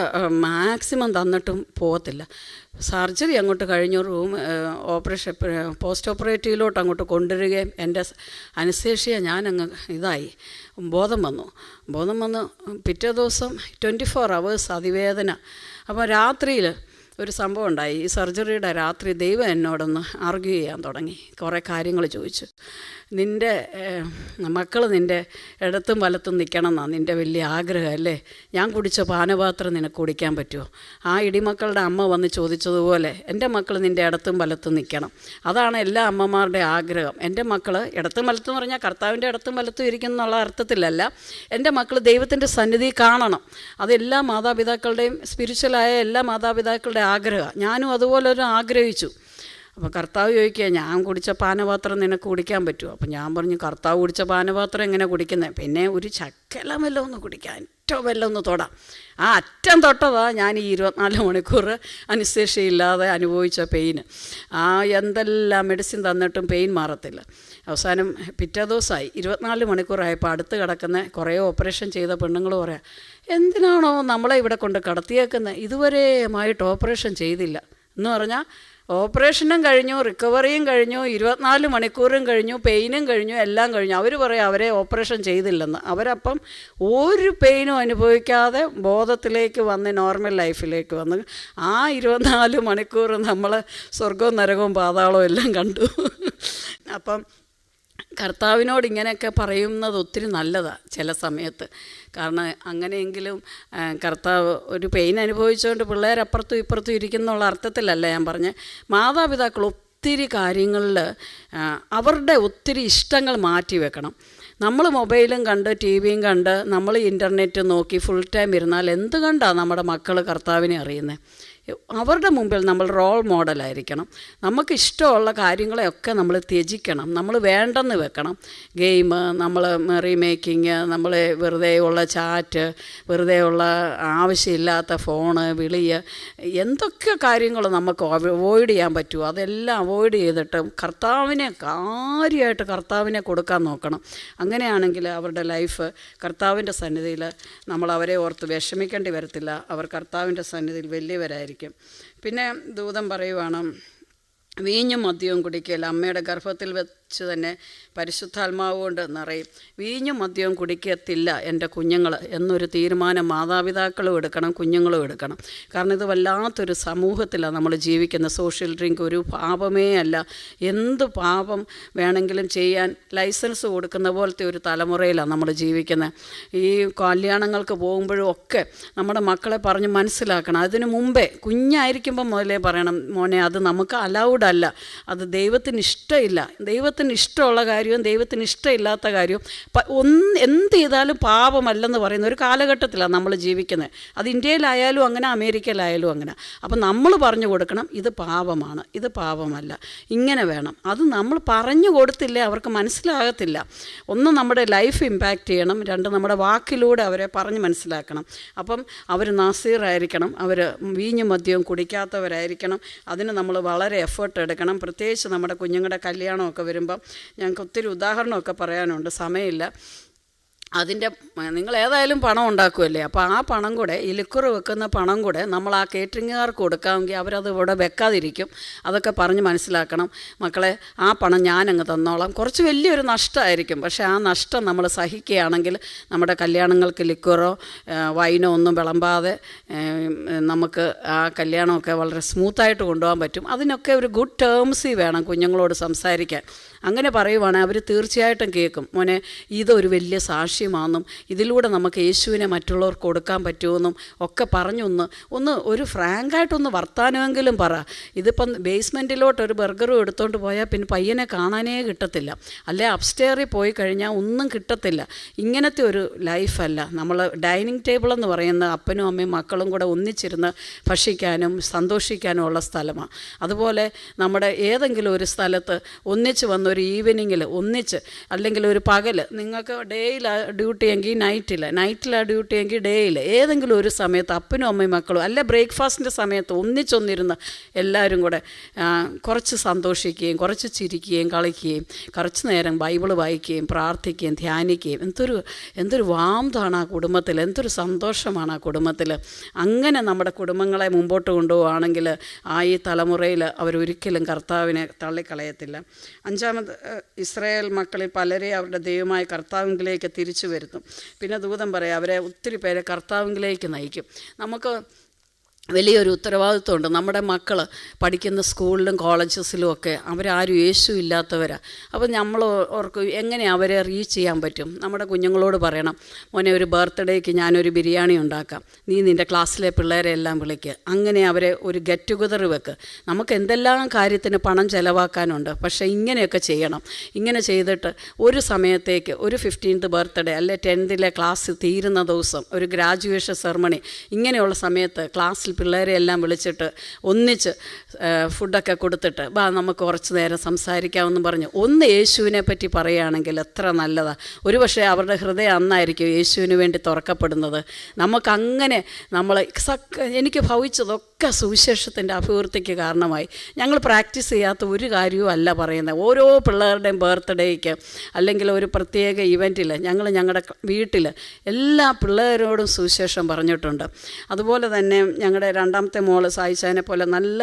മാക്സിമം തന്നിട്ടും പോകത്തില്ല. സർജറി അങ്ങോട്ട് കഴിഞ്ഞു, പോസ്റ്റ് ഓപ്പറേറ്റീവിലോട്ട് അങ്ങോട്ട് കൊണ്ടുവരികയും എൻ്റെ അനസ്തേഷ്യ ഞാനങ്ങ് ബോധം വന്നു. പിറ്റേ ദിവസം 24 hours അതിവേദന. അപ്പോൾ രാത്രിയിൽ ഒരു സംഭവം ഉണ്ടായി. ഈ സർജറിയുടെ രാത്രി ദൈവം എന്നോടൊന്ന് ആർഗ്യൂ ചെയ്യാൻ തുടങ്ങി. കുറേ കാര്യങ്ങൾ ചോദിച്ചു. നിൻ്റെ മക്കൾ നിൻ്റെ ഇടത്തും വലത്തും നിൽക്കണം എന്നാണ് നിൻ്റെ വലിയ ആഗ്രഹം അല്ലേ? ഞാൻ കുടിച്ച പാനപാത്രം നിനക്ക് കുടിക്കാൻ പറ്റുമോ? ആ ഇടിമക്കളുടെ അമ്മ വന്ന് ചോദിച്ചതുപോലെ എൻ്റെ മക്കൾ നിൻ്റെ ഇടത്തും വലത്തും നിൽക്കണം. അതാണ് എല്ലാ അമ്മമാരുടെ ആഗ്രഹം. എൻ്റെ മക്കൾ ഇടത്തും വലത്തും പറഞ്ഞാൽ കർത്താവിൻ്റെ ഇടത്തും വലത്തും ഇരിക്കുന്നുള്ള അർത്ഥത്തിലല്ല, എൻ്റെ മക്കൾ ദൈവത്തിൻ്റെ സന്നിധി കാണണം. അതെല്ലാ മാതാപിതാക്കളുടെയും, സ്പിരിച്വലായ എല്ലാ മാതാപിതാക്കളുടെ ആഗ്രഹമാണ്. ഞാനും അതുപോലൊരു ആഗ്രഹിച്ചു. അപ്പോൾ കർത്താവ് ചോദിക്കുക, ഞാൻ കുടിച്ച പാനപാത്രം നിനക്ക് കുടിക്കാൻ പറ്റുമോ? അപ്പോൾ ഞാൻ പറഞ്ഞു, കർത്താവ് കുടിച്ച പാനപാത്രം എങ്ങനെ കുടിക്കുന്നത്? പിന്നെ ഒരു ചക്കലം വല്ലതും ഒന്ന് കുടിക്കാൻ, ഏറ്റവും വല്ലതും ഒന്ന് തൊടാം. ആ അറ്റം തൊട്ടതാ ഞാൻ ഈ 24 മണിക്കൂർ അനസ്തേഷ്യ ഇല്ലാതെ അനുഭവിച്ച പെയിന്. എന്തെല്ലാം മെഡിസിൻ തന്നിട്ടും പെയിൻ മാറത്തില്ല. അവസാനം പിറ്റേ ദിവസമായി 24 മണിക്കൂറായപ്പോൾ അടുത്ത് കിടക്കുന്ന കുറേ ഓപ്പറേഷൻ ചെയ്ത പെണ്ണുങ്ങൾ പറയാം, എന്തിനാണോ നമ്മളെ ഇവിടെ കൊണ്ട് കടത്തിയേക്കുന്നത്, ഇതുവരെയുമായിട്ട് ഓപ്പറേഷൻ ചെയ്തില്ല എന്ന് പറഞ്ഞാൽ ഓപ്പറേഷനും കഴിഞ്ഞു, റിക്കവറിയും കഴിഞ്ഞു, 24 മണിക്കൂറും കഴിഞ്ഞു, പെയിനും കഴിഞ്ഞു, എല്ലാം കഴിഞ്ഞു. അവർ പറയും അവരെ ഓപ്പറേഷൻ ചെയ്തില്ലെന്ന്. അവരപ്പം ഒരു പെയിനും അനുഭവിക്കാതെ ബോധത്തിലേക്ക് വന്ന് നോർമൽ ലൈഫിലേക്ക് വന്ന് ആ 24 മണിക്കൂർ നമ്മൾ സ്വർഗവും നരകവും പാതാളവും എല്ലാം കണ്ടു. അപ്പം കർത്താവിനോട് ഇങ്ങനെയൊക്കെ പറയുന്നത് ഒത്തിരി നല്ലതാണ് ചില സമയത്ത്. കാരണം അങ്ങനെയെങ്കിലും കർത്താവ് ഒരു പെയിൻ അനുഭവിച്ചുകൊണ്ട് പിള്ളേരപ്പുറത്തും ഇപ്പുറത്തും ഇരിക്കുന്നുള്ള അർത്ഥത്തിലല്ല ഞാൻ പറഞ്ഞത്. മാതാപിതാക്കൾ ഒത്തിരി കാര്യങ്ങളിൽ അവരുടെ ഒത്തിരി ഇഷ്ടങ്ങൾ മാറ്റി വെക്കണം. നമ്മൾ മൊബൈലും കണ്ട് ടി വിയും കണ്ട് നമ്മൾ ഇൻ്റർനെറ്റ് നോക്കി ഫുൾ ടൈം ഇരുന്നാൽ എന്ത് കണ്ടാണ് നമ്മുടെ മക്കൾ കർത്താവിനെ അറിയുന്നത്? അവരുടെ മുമ്പിൽ നമ്മൾ റോൾ മോഡലായിരിക്കണം. നമുക്കിഷ്ടമുള്ള കാര്യങ്ങളെയൊക്കെ നമ്മൾ ത്യജിക്കണം, നമ്മൾ വേണ്ടെന്ന് വെക്കണം. ഗെയിം, നമ്മൾ റീമേക്കിങ്, നമ്മൾ വെറുതെ ഉള്ള ചാറ്റ്, വെറുതെ ഉള്ള ആവശ്യമില്ലാത്ത ഫോണ് വിളി, എന്തൊക്കെ കാര്യങ്ങൾ നമുക്ക് അവോയ്ഡ് ചെയ്യാൻ പറ്റുമോ അതെല്ലാം അവോയ്ഡ് ചെയ്തിട്ട് കാര്യമായിട്ട് കർത്താവിനെ കൊടുക്കാൻ നോക്കണം. അങ്ങനെയാണെങ്കിൽ അവരുടെ ലൈഫ് കർത്താവിൻ്റെ സന്നിധിയിൽ നമ്മൾ അവരെ ഓർത്ത് വിഷമിക്കേണ്ടി വരത്തില്ല. അവർ കർത്താവിൻ്റെ സന്നിധിയിൽ വലിയവരായിരിക്കും. പിന്നെ ദൂതൻ പറയുവാണ്, വീഞ്ഞും മദ്യവും കുടിക്കൽ, അമ്മയുടെ ഗർഭത്തിൽ വെച്ച് കൊച്ചു തന്നെ പരിശുദ്ധാത്മാവ് കൊണ്ട് നിറയും. വീഞ്ഞും മദ്യവും കുടിക്കത്തില്ല എൻ്റെ കുഞ്ഞുങ്ങൾ എന്നൊരു തീരുമാനം മാതാപിതാക്കളും എടുക്കണം, കുഞ്ഞുങ്ങളും എടുക്കണം. കാരണം ഇത് വല്ലാത്തൊരു സമൂഹത്തിലാണ് നമ്മൾ ജീവിക്കുന്നത്. സോഷ്യൽ ഡ്രിങ്ക് ഒരു പാപമേ അല്ല. എന്ത് പാപം വേണമെങ്കിലും ചെയ്യാൻ ലൈസൻസ് കൊടുക്കുന്ന പോലത്തെ ഒരു തലമുറയിലാണ് നമ്മൾ ജീവിക്കുന്നത്. ഈ കല്യാണങ്ങൾക്ക് പോകുമ്പോഴും ഒക്കെ നമ്മുടെ മക്കളെ പറഞ്ഞ് മനസ്സിലാക്കണം. അതിനു മുമ്പേ കുഞ്ഞായിരിക്കുമ്പോൾ മുതലേ പറയണം, മോനെ അത് നമുക്ക് അലൗഡ് അല്ല, അത് ദൈവത്തിന് ഇഷ്ടമില്ല. ദൈവത്തിന് ഇഷ്ടമുള്ള കാര്യവും ദൈവത്തിന് ഇഷ്ടമില്ലാത്ത കാര്യവും എന്ത് ചെയ്താലും പാപമല്ലെന്ന് പറയുന്ന ഒരു കാലഘട്ടത്തിലാണ് നമ്മൾ ജീവിക്കുന്നത്. അത് ഇന്ത്യയിലായാലും അങ്ങനെ, അമേരിക്കയിലായാലും അങ്ങനെ. അപ്പം നമ്മൾ പറഞ്ഞു കൊടുക്കണം, ഇത് പാപമാണ്, ഇത് പാപമല്ല, ഇങ്ങനെ വേണം. അത് നമ്മൾ പറഞ്ഞു കൊടുത്തില്ലേ അവർക്ക് മനസ്സിലാകത്തില്ല. ഒന്ന് നമ്മുടെ ലൈഫ് ഇമ്പാക്റ്റ് ചെയ്യണം, രണ്ട് നമ്മുടെ വാക്കിലൂടെ അവരെ പറഞ്ഞ് മനസ്സിലാക്കണം. അപ്പം അവർ നാസീറായിരിക്കണം, അവർ വീഞ്ഞും മദ്യവും കുടിക്കാത്തവരായിരിക്കണം. അതിന് നമ്മൾ വളരെ എഫേർട്ട് എടുക്കണം. പ്രത്യേകിച്ച് നമ്മുടെ കുഞ്ഞുങ്ങളുടെ കല്യാണമൊക്കെ വരുമ്പം ഞങ്ങൾക്ക് ഒത്തിരി ഉദാഹരണമൊക്കെ പറയാനുണ്ട്, സമയമില്ല. അതിൻ്റെ നിങ്ങൾ ഏതായാലും പണം ഉണ്ടാക്കുമല്ലേ, അപ്പോൾ ആ പണം കൂടെ, ഈ ലിക്വർ വെക്കുന്ന പണം കൂടെ നമ്മൾ ആ കേറ്ററിംഗുകാർക്ക് കൊടുക്കാമെങ്കിൽ അവരത് ഇവിടെ വെക്കാതിരിക്കും. അതൊക്കെ പറഞ്ഞ് മനസ്സിലാക്കണം. മക്കളെ, ആ പണം ഞാനങ്ങ് തന്നോളാം. കുറച്ച് വലിയൊരു നഷ്ടമായിരിക്കും, പക്ഷേ ആ നഷ്ടം നമ്മൾ സഹിക്കുകയാണെങ്കിൽ നമ്മുടെ കല്യാണങ്ങൾക്ക് ലിക്വറോ വൈനോ ഒന്നും വിളമ്പാതെ നമുക്ക് ആ കല്യാണമൊക്കെ വളരെ സ്മൂത്തായിട്ട് കൊണ്ടുപോകാൻ പറ്റും. അതിനൊക്കെ ഒരു ഗുഡ് ടേംസിൽ വേണം കുഞ്ഞുങ്ങളോട് സംസാരിക്കാൻ. അങ്ങനെ പറയുവാണെങ്കിൽ അവർ തീർച്ചയായിട്ടും കേൾക്കും. മോനെ, ഇതൊരു വലിയ സാക്ഷ്യമാണെന്നും ഇതിലൂടെ നമുക്ക് യേശുവിനെ മറ്റുള്ളവർക്ക് കൊടുക്കാൻ പറ്റുമെന്നും ഒക്കെ പറഞ്ഞൊന്ന് ഒരു ഫ്രാങ്കായിട്ടൊന്ന് വർത്താനമെങ്കിലും പറ. ഇതിപ്പം ബേസ്മെൻറ്റിലോട്ട് ഒരു ബർഗറും എടുത്തുകൊണ്ട് പോയാൽ പിന്നെ പയ്യനെ കാണാനേ കിട്ടത്തില്ല, അല്ലെ അപ്സ്റ്റെയറിൽ പോയി കഴിഞ്ഞാൽ ഒന്നും കിട്ടത്തില്ല. ഇങ്ങനത്തെ ഒരു ലൈഫല്ല നമ്മൾ. ഡൈനിങ് ടേബിൾ എന്ന് പറയുന്ന അപ്പനും അമ്മയും മക്കളും കൂടെ ഒന്നിച്ചിരുന്ന് ഭക്ഷിക്കാനും സന്തോഷിക്കാനും ഉള്ള സ്ഥലമാണ്. അതുപോലെ നമ്മുടെ ഏതെങ്കിലും ഒരു സ്ഥലത്ത് ഒന്നിച്ച് വന്നൊരു ഈവനിങ്ങിൽ ഒന്നിച്ച്, അല്ലെങ്കിൽ ഒരു പകൽ, നിങ്ങൾക്ക് ഡേയിലാണ് ഡ്യൂട്ടി എങ്കിൽ നൈറ്റിലാണ് ഡ്യൂട്ടി എങ്കിൽ ഡേയിൽ, ഏതെങ്കിലും ഒരു സമയത്ത് അപ്പനും അമ്മയും മക്കളും, അല്ല ബ്രേക്ക്ഫാസ്റ്റിൻ്റെ സമയത്ത് ഒന്നിച്ചൊന്നിരുന്ന് എല്ലാവരും കൂടെ കുറച്ച് സന്തോഷിക്കുകയും കുറച്ച് ചിരിക്കുകയും കളിക്കുകയും കുറച്ച് നേരം ബൈബിൾ വായിക്കുകയും പ്രാർത്ഥിക്കുകയും ധ്യാനിക്കുകയും, എന്തൊരു വാംതാണ് ആ കുടുംബത്തിൽ, എന്തൊരു സന്തോഷമാണ് ആ കുടുംബത്തിൽ. അങ്ങനെ നമ്മുടെ കുടുംബങ്ങളെ മുമ്പോട്ട് കൊണ്ടുപോവുകയാണെങ്കിൽ ഈ തലമുറയിൽ അവരൊരിക്കലും കർത്താവിനെ തള്ളിക്കളയത്തില്ല. അഞ്ചാമത്, ഇസ്രായേൽ മക്കളിൽ പലരെ അവരുടെ ദൈവമായ കർത്താവിലേക്ക് തിരിച്ചു വരുത്തും. പിന്നെ ദൂതൻ പറയാം, അവരെ ഒത്തിരി പേരെ കർത്താവിലേക്ക് നയിക്കും. നമുക്ക് വലിയൊരു ഉത്തരവാദിത്വമുണ്ട്. നമ്മുടെ മക്കൾ പഠിക്കുന്ന സ്കൂളിലും കോളേജസിലും ഒക്കെ അവരാരും യേശു ഇല്ലാത്തവരാണ്. അപ്പോൾ നമ്മൾ ഓർക്കും എങ്ങനെ അവരെ റീച്ച് ചെയ്യാൻ പറ്റും. നമ്മുടെ കുഞ്ഞുങ്ങളോട് പറയണം, മോനെ ഒരു ബർത്ത്ഡേക്ക് ഞാനൊരു ബിരിയാണി ഉണ്ടാക്കാം, നീ നിൻ്റെ ക്ലാസ്സിലെ പിള്ളേരെ എല്ലാം വിളിക്കുക. അങ്ങനെ അവരെ ഒരു ഗെറ്റ് ടുഗദർ വെക്ക്. നമുക്ക് എന്തെല്ലാം കാര്യത്തിന് പണം ചിലവാക്കാനുണ്ട്, പക്ഷേ ഇങ്ങനെയൊക്കെ ചെയ്യണം. ഇങ്ങനെ ചെയ്തിട്ട് ഒരു സമയത്തേക്ക് ഒരു 15th ബർത്ത്ഡേ അല്ലെ 10th ക്ലാസ് തീരുന്ന ദിവസം ഒരു ഗ്രാജുവേഷൻ സെറമണി, ഇങ്ങനെയുള്ള സമയത്ത് ക്ലാസ്സിൽ പിള്ളേരെ എല്ലാം വിളിച്ചിട്ട് ഒന്നിച്ച് ഫുഡൊക്കെ കൊടുത്തിട്ട് നമുക്ക് കുറച്ച് നേരം സംസാരിക്കാമെന്ന് പറഞ്ഞ് ഒന്ന് യേശുവിനെ പറ്റി പറയുകയാണെങ്കിൽ എത്ര നല്ലതാണ്. ഒരുപക്ഷെ അവരുടെ ഹൃദയം അന്നായിരിക്കും യേശുവിന് വേണ്ടി തുറക്കപ്പെടുന്നത്. നമുക്കങ്ങനെ എനിക്ക് ഭവിച്ചതൊക്കെ സുവിശേഷത്തിൻ്റെ അഭിവൃദ്ധിക്ക് കാരണമായി. ഞങ്ങൾ പ്രാക്ടീസ് ചെയ്യാത്ത ഒരു കാര്യവും അല്ല പറയുന്നത്. ഓരോ പിള്ളേരുടെയും ബർത്ത്ഡേക്ക് അല്ലെങ്കിൽ ഒരു പ്രത്യേക ഇവൻറ്റിൽ ഞങ്ങളുടെ വീട്ടിൽ എല്ലാ പിള്ളേരോടും സുവിശേഷം പറഞ്ഞിട്ടുണ്ട്. അതുപോലെ തന്നെ ഞങ്ങളുടെ രണ്ടാമത്തെ മോള് സായിച്ചാനെ പോലെ നല്ല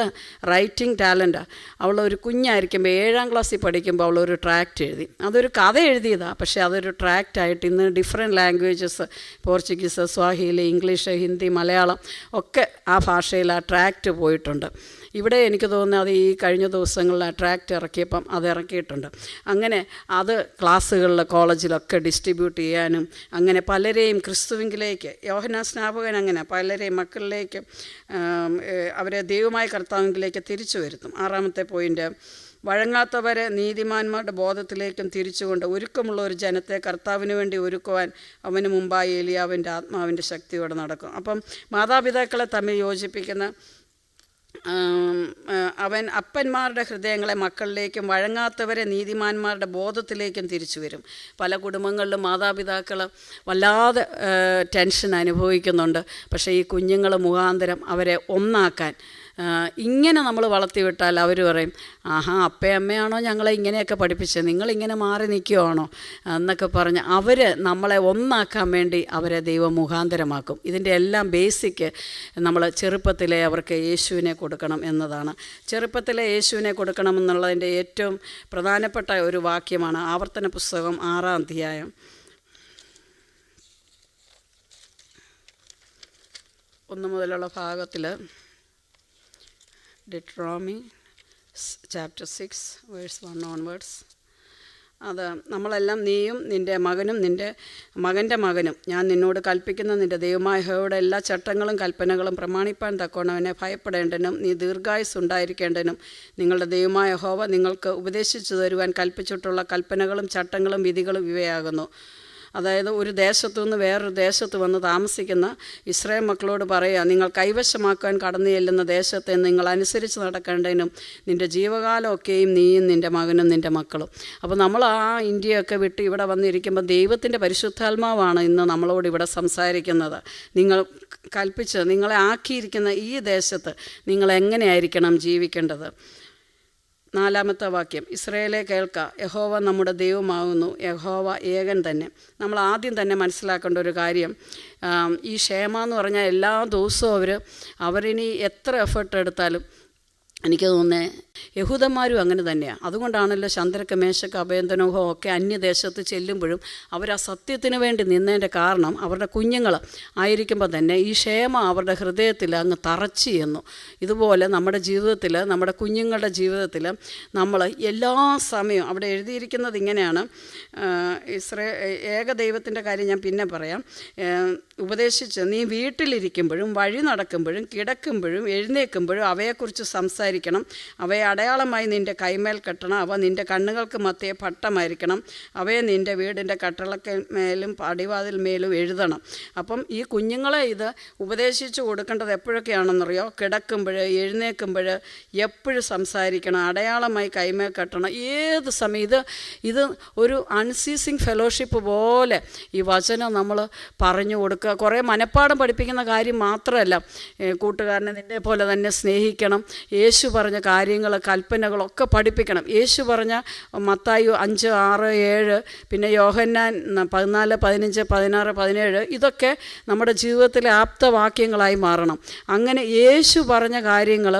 റൈറ്റിംഗ് ടാലൻറ്റാണ്. അവളൊരു കുഞ്ഞായിരിക്കുമ്പോൾ 7ാം ക്ലാസ്സിൽ പഠിക്കുമ്പോൾ അവളൊരു ട്രാക്റ്റ് എഴുതി. അതൊരു കഥ എഴുതിയതാണ്, പക്ഷേ അതൊരു ട്രാക്റ്റായിട്ട് ഇന്ന് different languages, Portuguese, Swahili, English, Hindi, Malayalam ഒക്കെ ആ ഭാഷയിൽ ആ ട്രാക്റ്റ് പോയിട്ടുണ്ട്. ഇവിടെ എനിക്ക് തോന്നുന്നത് അത് ഈ കഴിഞ്ഞ ദിവസങ്ങളിൽ ആ ട്രാക്റ്റ് ഇറക്കിയപ്പം അത് ഇറക്കിയിട്ടുണ്ട്. അങ്ങനെ അത് ക്ലാസ്സുകളിൽ കോളേജിലൊക്കെ ഡിസ്ട്രിബ്യൂട്ട് ചെയ്യാനും അങ്ങനെ പലരെയും ക്രിസ്തുവിലേക്ക്, യോഹന്നാൻ സ്നാപകൻ അങ്ങനെ പലരെയും മക്കളിലേക്ക് അവരെ ദൈവമായ കർത്താവിലേക്ക് തിരിച്ചു വരുത്തും. 6ാമത്തെ പോയിൻ്റ്, വഴങ്ങാത്തവരെ നീതിമാന്മാരുടെ ബോധത്തിലേക്കും തിരിച്ചുകൊണ്ട് ഒരുക്കമുള്ള ഒരു ജനത്തെ കർത്താവിന് വേണ്ടി ഒരുക്കുവാൻ അവന് മുമ്പായി ഏലിയാവിൻ്റെ ആത്മാവിൻ്റെ ശക്തിയോടെ നടക്കും. അപ്പം മാതാപിതാക്കളെ തമ്മിൽ യോജിപ്പിക്കുന്ന അവൻ അപ്പന്മാരുടെ ഹൃദയങ്ങളെ മക്കളിലേക്കും വഴങ്ങാത്തവരെ നീതിമാന്മാരുടെ ബോധത്തിലേക്കും തിരിച്ചു വരും. പല കുടുംബങ്ങളിലും മാതാപിതാക്കൾ വല്ലാതെ ടെൻഷൻ അനുഭവിക്കുന്നുണ്ട്. പക്ഷേ ഈ കുഞ്ഞുങ്ങൾ മുഖാന്തരം അവരെ ഒന്നാക്കാൻ ഇങ്ങനെ നമ്മൾ വളർത്തിവിട്ടാൽ അവർ പറയും, ആഹാ അമ്മയാണോ ഞങ്ങളെ ഇങ്ങനെയൊക്കെ പഠിപ്പിച്ചത്, നിങ്ങളിങ്ങനെ മാറി നിൽക്കുകയാണോ എന്നൊക്കെ പറഞ്ഞ് അവർ നമ്മളെ ഒന്നാക്കാൻ വേണ്ടി അവരെ ദൈവം മുഖാന്തരമാക്കും. ഇതിൻ്റെ എല്ലാം ബേസിക്ക് നമ്മൾ ചെറുപ്പത്തിലെ അവർക്ക് യേശുവിനെ കൊടുക്കണം എന്നതാണ്. ചെറുപ്പത്തിലെ യേശുവിനെ കൊടുക്കണം എന്നുള്ളതിൻ്റെ ഏറ്റവും പ്രധാനപ്പെട്ട ഒരു വാക്യമാണ് ആവർത്തന പുസ്തകം 6-ാം അധ്യായം 1 മുതലുള്ള ഭാഗത്തിൽ, ഡിട്രോമി ചാപ്റ്റർ 6 വേഴ്സ് 1 ഓൺവേർഡ്സ്. അത് നമ്മളെല്ലാം നീയും നിൻ്റെ മകനും നിൻ്റെ മകൻ്റെ മകനും ഞാൻ നിന്നോട് കൽപ്പിക്കുന്ന നിൻ്റെ ദൈവമായ യഹോവയുടെ എല്ലാ ചട്ടങ്ങളും കൽപ്പനകളും പ്രമാണിപ്പാൻ തക്കവണ്ണവനെ ഭയപ്പെടേണ്ടതിനും നീ ദീർഘായുസ്സ് ഉണ്ടായിരിക്കേണ്ടതിനും നിങ്ങളുടെ ദൈവമായ യഹോവ നിങ്ങൾക്ക് ഉപദേശിച്ചു തരുവാൻ കൽപ്പിച്ചിട്ടുള്ള കൽപ്പനകളും ചട്ടങ്ങളും വിധികളും ഇവയാകുന്നു. അതായത് ഒരു ദേശത്തു നിന്ന് വേറൊരു ദേശത്ത് വന്ന് താമസിക്കുന്ന ഇസ്രായേൽ മക്കളോട് പറയുക, നിങ്ങൾ കൈവശമാക്കാൻ കടന്നു ചെല്ലുന്ന ദേശത്തെ നിങ്ങൾ അനുസരിച്ച് നടക്കേണ്ടതിനും നിൻ്റെ ജീവകാലമൊക്കെയും നീയും നിൻ്റെ മകനും നിൻ്റെ മക്കളും. അപ്പോൾ നമ്മൾ ആ ഇന്ത്യയൊക്കെ വിട്ട് ഇവിടെ വന്നിരിക്കുമ്പോൾ ദൈവത്തിൻ്റെ പരിശുദ്ധാത്മാവാണ് ഇന്ന് നമ്മളോട് ഇവിടെ സംസാരിക്കുന്നത്. നിങ്ങൾ കൽപ്പിച്ച് നിങ്ങളെ ആക്കിയിരിക്കുന്ന ഈ ദേശത്ത് നിങ്ങൾ എങ്ങനെയായിരിക്കണം ജീവിക്കേണ്ടത്. 4-ാമത്തെ വാക്യം, ഇസ്രായേലേ കേൾക്ക, യഹോവ നമ്മുടെ ദൈവമാകുന്നു, യഹോവ ഏകൻ തന്നെ. നമ്മൾ ആദ്യം തന്നെ മനസ്സിലാക്കേണ്ട ഒരു കാര്യം, ഈ ക്ഷേമ എന്ന് പറഞ്ഞാൽ എല്ലാ ദിവസവും അവരിനി എത്ര എഫേർട്ട് എടുത്താലും, എനിക്ക് തോന്നുന്നത് യഹൂദന്മാരും അങ്ങനെ തന്നെയാണ്. അതുകൊണ്ടാണല്ലോ ശന്ദ്രക്ക് മേശക്ക് അഭയന്തനോഹോ ഒക്കെ അന്യദേശത്ത് ചെല്ലുമ്പോഴും അവർ ആ സത്യത്തിന് വേണ്ടി നിന്നതിൻ്റെ കാരണം അവരുടെ കുഞ്ഞുങ്ങൾ ആയിരിക്കുമ്പോൾ തന്നെ ഈ ക്ഷേമ അവരുടെ ഹൃദയത്തിൽ അങ്ങ് തറച്ചു ചെന്നു. ഇതുപോലെ നമ്മുടെ ജീവിതത്തിൽ, നമ്മുടെ കുഞ്ഞുങ്ങളുടെ ജീവിതത്തിൽ നമ്മൾ എല്ലാ സമയവും, അവിടെ എഴുതിയിരിക്കുന്നത് ഇങ്ങനെയാണ്, ഏകദൈവത്തിൻ്റെ കാര്യം ഞാൻ പിന്നെ പറയാം, ഉപദേശിച്ച് നീ വീട്ടിലിരിക്കുമ്പോഴും വഴി നടക്കുമ്പോഴും കിടക്കുമ്പോഴും എഴുന്നേൽക്കുമ്പോഴും അവയെക്കുറിച്ച് സംസാരിക്കണം. അവയെ അടയാളമായി നിൻ്റെ കൈമേൽ കെട്ടണം. അവ നിൻ്റെ കണ്ണുകൾക്ക് മധ്യേ പട്ടമായിരിക്കണം. അവയെ നിൻ്റെ വീടിൻ്റെ കട്ടളക്കമേലും പടിവാതിൽ മേലും എഴുതണം. അപ്പം ഈ കുഞ്ഞുങ്ങളെ ഇത് ഉപദേശിച്ച് കൊടുക്കേണ്ടത് എപ്പോഴൊക്കെയാണെന്നറിയോ? കിടക്കുമ്പോൾ, എഴുന്നേൽക്കുമ്പോൾ എപ്പോഴും സംസാരിക്കണം. അടയാളമായി കൈമേൽ കെട്ടണം. ഏത് സമയം ഇത് ഒരു അൺസീസിങ് ഫെലോഷിപ്പ് പോലെ ഈ വചനം നമ്മൾ പറഞ്ഞു കൊടുക്കുക. കുറേ മനപ്പാഠം പഠിപ്പിക്കുന്ന കാര്യം മാത്രമല്ല, കൂട്ടുകാരനെ നിന്നെ പോലെ തന്നെ സ്നേഹിക്കണം, യേശു പറഞ്ഞ കാര്യങ്ങൾ കൽപ്പനകളൊക്കെ പഠിപ്പിക്കണം. യേശു പറഞ്ഞ മത്തായി 5, 6, 7, പിന്നെ യോഹന്നാൻ 14, 15, 16, 17 ഇതൊക്കെ നമ്മുടെ ജീവിതത്തിലെ ആപ്തവാക്യങ്ങളായി മാറണം. അങ്ങനെ യേശു പറഞ്ഞ കാര്യങ്ങൾ,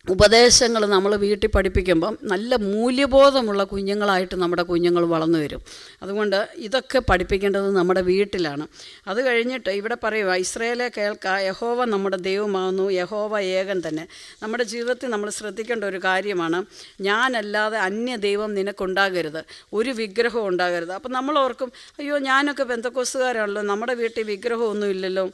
ഉപദേശങ്ങൾ നമ്മൾ വീട്ടിൽ പഠിപ്പിക്കുമ്പം നല്ല മൂല്യബോധമുള്ള കുഞ്ഞുങ്ങളായിട്ട് നമ്മുടെ കുഞ്ഞുങ്ങൾ വളർന്നു വരും. അതുകൊണ്ട് ഇതൊക്കെ പഠിപ്പിക്കേണ്ടത് നമ്മുടെ വീട്ടിലാണ്. അത് കഴിഞ്ഞിട്ട് ഇവിടെ പറയുക, ഇസ്രായേലേ കേൾക്ക, യഹോവ നമ്മുടെ ദൈവമാകുന്നു, യഹോവ ഏകൻ തന്നെ. നമ്മുടെ ജീവിതത്തിൽ നമ്മൾ ശ്രദ്ധിക്കേണ്ട ഒരു കാര്യമാണ്, ഞാനല്ലാതെ അന്യ ദൈവം നിനക്കുണ്ടാകരുത്, ഒരു വിഗ്രഹം ഉണ്ടാകരുത്. അപ്പം നമ്മൾ ഓർക്കും, അയ്യോ ഞാനൊക്കെ പെന്തക്കോസ്തുകാരാണല്ലോ, നമ്മുടെ വീട്ടിൽ വിഗ്രഹമൊന്നും ഇല്ലല്ലോ,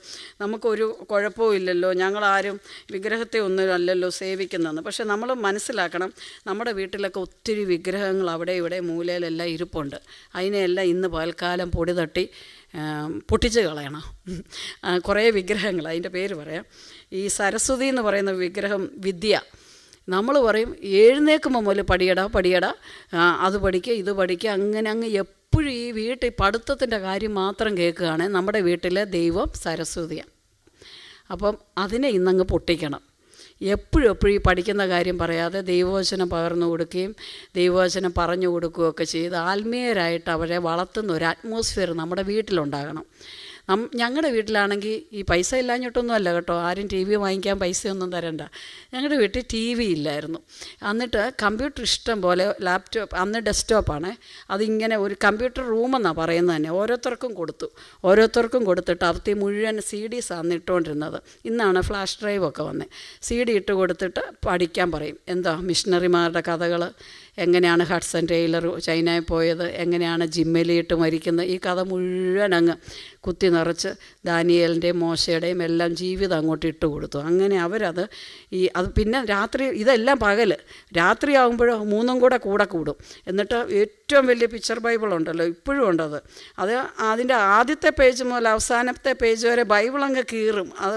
നമുക്കൊരു കുഴപ്പവും ഇല്ലല്ലോ, ഞങ്ങളാരും വിഗ്രഹത്തെ ഒന്നും അല്ലല്ലോ സേവിക്കുന്നത്. പക്ഷെ നമ്മൾ മനസ്സിലാക്കണം, നമ്മുടെ വീട്ടിലൊക്കെ ഒത്തിരി വിഗ്രഹങ്ങൾ അവിടെ ഇവിടെ മൂലയിലെല്ലാം ഇരിപ്പുണ്ട്. അതിനെല്ലാം ഇന്ന് പകൽക്കാലം പൊടി തട്ടി പൊട്ടിച്ച് കളയണം. കുറേ വിഗ്രഹങ്ങൾ, അതിൻ്റെ പേര് പറയാം. ഈ സരസ്വതി എന്ന് പറയുന്ന വിഗ്രഹം വിദ്യ. നമ്മൾ പറയും എഴുന്നേൽക്കുമ്പോൾ മുതൽ പടിയടാ അത് പഠിക്കുക ഇത് പഠിക്കുക, അങ്ങനെ അങ്ങ് എപ്പോഴും ഈ വീട്ടിൽ പഠിത്തത്തിൻ്റെ കാര്യം മാത്രം കേൾക്കുകയാണ്. നമ്മുടെ വീട്ടിലെ ദൈവം സരസ്വതിയാണ്. അപ്പം അതിനെ ഇന്നങ്ങ് പൊട്ടിക്കണം. എപ്പോഴും ഈ പഠിക്കുന്ന കാര്യം പറയാതെ ദൈവവചനം പകർന്നു കൊടുക്കുകയും ദൈവവചനം പറഞ്ഞു കൊടുക്കുകയൊക്കെ ചെയ്ത് ആത്മീയരായിട്ട് അവരെ വളർത്തുന്ന ഒരു അറ്റ്മോസ്ഫിയർ നമ്മുടെ വീട്ടിലുണ്ടാകണം. ഞങ്ങളുടെ വീട്ടിലാണെങ്കിൽ ഈ പൈസ ഇല്ലാഞ്ഞിട്ടൊന്നും അല്ല കേട്ടോ, ആരും ടി വി വാങ്ങിക്കാൻ പൈസയൊന്നും തരണ്ട. ഞങ്ങളുടെ വീട്ടിൽ ടി വി ഇല്ലായിരുന്നു. എന്നിട്ട് കമ്പ്യൂട്ടർ ഇഷ്ടം പോലെ, ലാപ്ടോപ്പ്, അന്ന് ഡെസ്ക്ടോപ്പാണ്, അതിങ്ങനെ ഒരു കമ്പ്യൂട്ടർ റൂമെന്നാണ് പറയുന്നത് തന്നെ, ഓരോരുത്തർക്കും കൊടുത്തിട്ട് അവത്തി മുഴുവൻ CDs ആണ് ഇട്ടുകൊണ്ടിരുന്നത്. ഇന്നാണ് ഫ്ലാഷ് ഡ്രൈവൊക്കെ വന്നത്. CD ഇട്ട് കൊടുത്തിട്ട് പഠിക്കാൻ പറയും. എന്താ മിഷണറിമാരുടെ കഥകൾ, എങ്ങനെയാണ് ഹഡ്സൺ ടൈലർ ചൈനയിൽ പോയത്, എങ്ങനെയാണ് ജിമ്മലിയിട്ട് മരിക്കുന്നത്, ഈ കഥ മുഴുവൻ അങ്ങ് കുത്തി നിറച്ച് ദാനിയേലിൻ്റെയും മോശയുടെയും എല്ലാം ജീവിതം അങ്ങോട്ട് ഇട്ട് കൊടുത്തു. അങ്ങനെ അവരത് അത് പിന്നെ രാത്രി, ഇതെല്ലാം പകൽ, രാത്രിയാകുമ്പോഴോ 3ഉം കൂടെ കൂടും. എന്നിട്ട് ഏറ്റവും വലിയ പിക്ചർ ബൈബിളുണ്ടല്ലോ, ഇപ്പോഴും ഉണ്ടത്. അത് അതിൻ്റെ ആദ്യത്തെ പേജ് മുതൽ അവസാനത്തെ പേജ് വരെ ബൈബിളങ്ങ് കീറും. അത്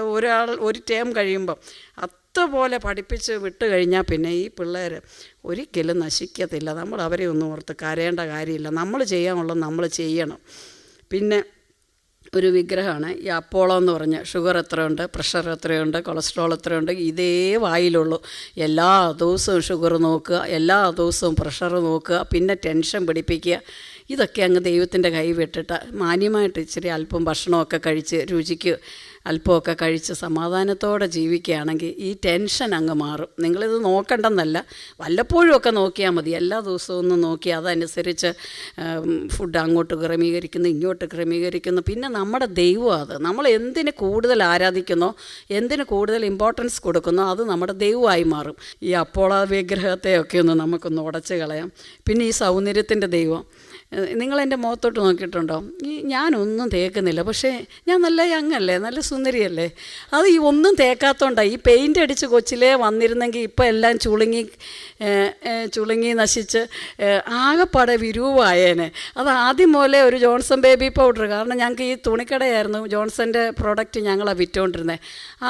ഒരു ടേം കഴിയുമ്പം പോലെ പഠിപ്പിച്ച് വിട്ട് കഴിഞ്ഞാൽ പിന്നെ ഈ പിള്ളേർ ഒരിക്കലും നശിക്കത്തില്ല. നമ്മൾ അവരെ ഒന്നും ഓർത്ത് കരയേണ്ട കാര്യമില്ല. നമ്മൾ ചെയ്യാനുള്ളത് നമ്മൾ ചെയ്യണം. പിന്നെ ഒരു വിഗ്രഹമാണ് ഈ അപ്പോളോ എന്ന് പറഞ്ഞ. ഷുഗർ എത്രയുണ്ട്, പ്രഷർ എത്രയുണ്ട്, കൊളസ്ട്രോൾ എത്രയുണ്ട്, ഇതേ വായിലുള്ളൂ. എല്ലാ ദിവസവും ഷുഗർ നോക്കുക, എല്ലാ ദിവസവും പ്രഷർ നോക്കുക, പിന്നെ ടെൻഷൻ പിടിപ്പിക്കുക. ഇതൊക്കെ അങ്ങ് ദൈവത്തിൻ്റെ കൈ വിട്ടിട്ട് മാന്യമായിട്ട് ഇച്ചിരി അല്പം ഭക്ഷണമൊക്കെ കഴിച്ച് രുചിക്ക് അല്പമൊക്കെ കഴിച്ച് സമാധാനത്തോടെ ജീവിക്കുകയാണെങ്കിൽ ഈ ടെൻഷൻ അങ്ങ് മാറും. നിങ്ങളിത് നോക്കണ്ടെന്നല്ല, വല്ലപ്പോഴും ഒക്കെ നോക്കിയാൽ മതി. എല്ലാ ദിവസവും ഒന്ന് നോക്കി അതനുസരിച്ച് ഫുഡ് അങ്ങോട്ട് ക്രമീകരിക്കുന്നു, ഇങ്ങോട്ട് ക്രമീകരിക്കുന്നു. പിന്നെ നമ്മുടെ ദൈവം അത് നമ്മൾ എന്തിന് കൂടുതൽ ആരാധിക്കുന്നോ, എന്തിന് കൂടുതൽ ഇമ്പോർട്ടൻസ് കൊടുക്കുന്നോ അത് നമ്മുടെ ദൈവമായി മാറും. ഈ അപ്പോളോ വിഗ്രഹത്തെയൊക്കെ ഒന്ന് നമുക്കൊന്ന് ഉടച്ച് കളയാം. പിന്നെ ഈ സൗന്ദര്യത്തിൻ്റെ ദൈവം, നിങ്ങളെൻ്റെ മുഖത്തോട്ട് നോക്കിയിട്ടുണ്ടോ? ഞാനൊന്നും തേക്കുന്നില്ല, പക്ഷേ ഞാൻ നല്ല യങ്ങല്ലേ, നല്ല സുന്ദരിയല്ലേ. അത് ഈ ഒന്നും തേക്കാത്തതുകൊണ്ടാണ്. ഈ പെയിൻ്റ് അടിച്ച് കൊച്ചിലേ വന്നിരുന്നെങ്കിൽ ഇപ്പം എല്ലാം ചുളുങ്ങി നശിച്ച് ആകെപ്പാടെ വിരൂപമായേനെ. അത് ആദ്യം പോലെ ഒരു ജോൺസൺ ബേബി പൗഡർ, കാരണം ഞങ്ങൾക്ക് ഈ തുണിക്കടയായിരുന്നു ജോൺസൻ്റെ പ്രോഡക്റ്റ് ഞങ്ങളാണ് വിറ്റുകൊണ്ടിരുന്നത്.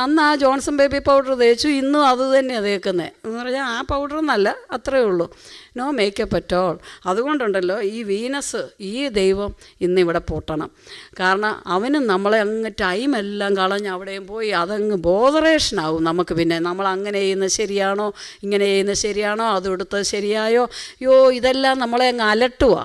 അന്ന് ആ ജോൺസൺ ബേബി പൗഡർ തേച്ചു, ഇന്നും അത് തന്നെയാണ് തേക്കുന്നത്. എന്ന് പറഞ്ഞാൽ ആ പൗഡറൊന്നല്ല, അത്രയേ ഉള്ളൂ. No makeup at all. അതുകൊണ്ടുണ്ടല്ലോ ഈ വീനസ്, ഈ ദൈവം ഇന്നിവിടെ പൊട്ടണം. കാരണം അവനും നമ്മളെ അങ്ങ് ടൈമെല്ലാം കളഞ്ഞ് അവിടെയും പോയി അതങ്ങ് ബോധറേഷനാവും നമുക്ക്. പിന്നെ നമ്മൾ അങ്ങനെ ചെയ്യുന്നത് ശരിയാണോ, ഇങ്ങനെ ചെയ്യുന്നത് ശരിയാണോ, അതെടുത്തത് ശരിയായോ, ഇതെല്ലാം നമ്മളെ അങ്ങ് അലട്ടുക.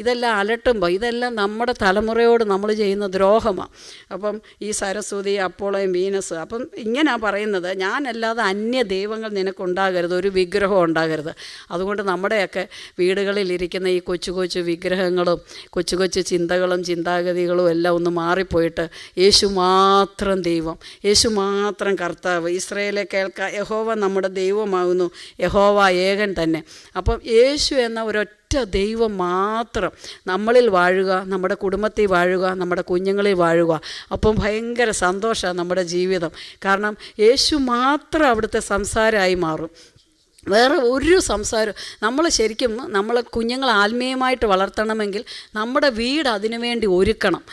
ഇതെല്ലാം അലട്ടുമ്പോൾ ഇതെല്ലാം നമ്മുടെ തലമുറയോട് നമ്മൾ ചെയ്യുന്ന ദ്രോഹമാണ്. അപ്പം ഈ സരസ്വതി, അപ്പോളോയും വീനസ്, അപ്പം ഇങ്ങനെയാണ് പറയുന്നത്, ഞാനല്ലാതെ അന്യ ദൈവങ്ങൾ നിനക്കുണ്ടാകരുത്, ഒരു വിഗ്രഹം ഉണ്ടാകരുത്. അതുകൊണ്ട് നമ്മുടെയൊക്കെ വീടുകളിലിരിക്കുന്ന ഈ കൊച്ചു കൊച്ചു വിഗ്രഹങ്ങളും കൊച്ചു കൊച്ചു ചിന്തകളും ചിന്താഗതികളും എല്ലാം ഒന്ന് മാറിപ്പോയിട്ട് യേശു മാത്രം ദൈവം, യേശു മാത്രം കർത്താവ്, ഇസ്രായേലെ കേൾക്കുക, യഹോവ നമ്മുടെ ദൈവമാകുന്നു, യഹോവ ഏകൻ തന്നെ. അപ്പം യേശു എന്ന ഒരൊറ്റ ദൈവം മാത്രം നമ്മളിൽ വാഴുക, നമ്മുടെ കുടുംബത്തിൽ വാഴുക, നമ്മുടെ കുഞ്ഞുങ്ങളിൽ വാഴുക. അപ്പം ഭയങ്കര സന്തോഷമാണ് നമ്മുടെ ജീവിതം. കാരണം യേശു മാത്രം അവിടുത്തെ സംസാരമായി മാറും. വേറെ ഒരു സംസാരം നമ്മൾ ശരിക്കും നമ്മൾ കുഞ്ഞുങ്ങൾ ആത്മീയമായിട്ട് വളർത്തണമെങ്കിൽ നമ്മുടെ വീട് അതിനു വേണ്ടി ഒരുക്കണം.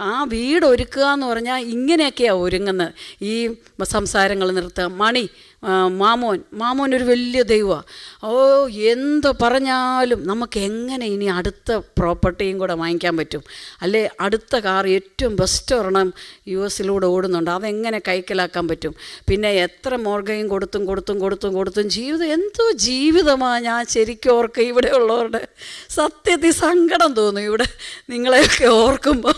ആ വീട് ഒരുക്കുക എന്ന് പറഞ്ഞാൽ ഇങ്ങനെയൊക്കെയാണ് ഒരുങ്ങുന്നത്. ഈ സംസാരങ്ങൾ നിർത്തുക. മാമോൻ ഒരു വലിയ ദൈവമാണ്. എന്ത് പറഞ്ഞാലും നമുക്ക് എങ്ങനെ ഇനി അടുത്ത പ്രോപ്പർട്ടിയും കൂടെ വാങ്ങിക്കാൻ പറ്റും, അല്ലേ അടുത്ത കാർ ഏറ്റവും ബെസ്റ്റ് ഒരെണ്ണം US ഓടുന്നുണ്ട്, അതെങ്ങനെ കൈക്കലാക്കാൻ പറ്റും. പിന്നെ എത്ര മോർഗയും കൊടുത്തും ജീവിതം എന്തോ ജീവിതമാണ്. ഞാൻ ശരിക്കും ഓർക്കുക, ഇവിടെ ഉള്ളവരുടെ സത്യത്തിൽ സങ്കടം തോന്നും ഇവിടെ നിങ്ങളെയൊക്കെ ഓർക്കുമ്പോൾ.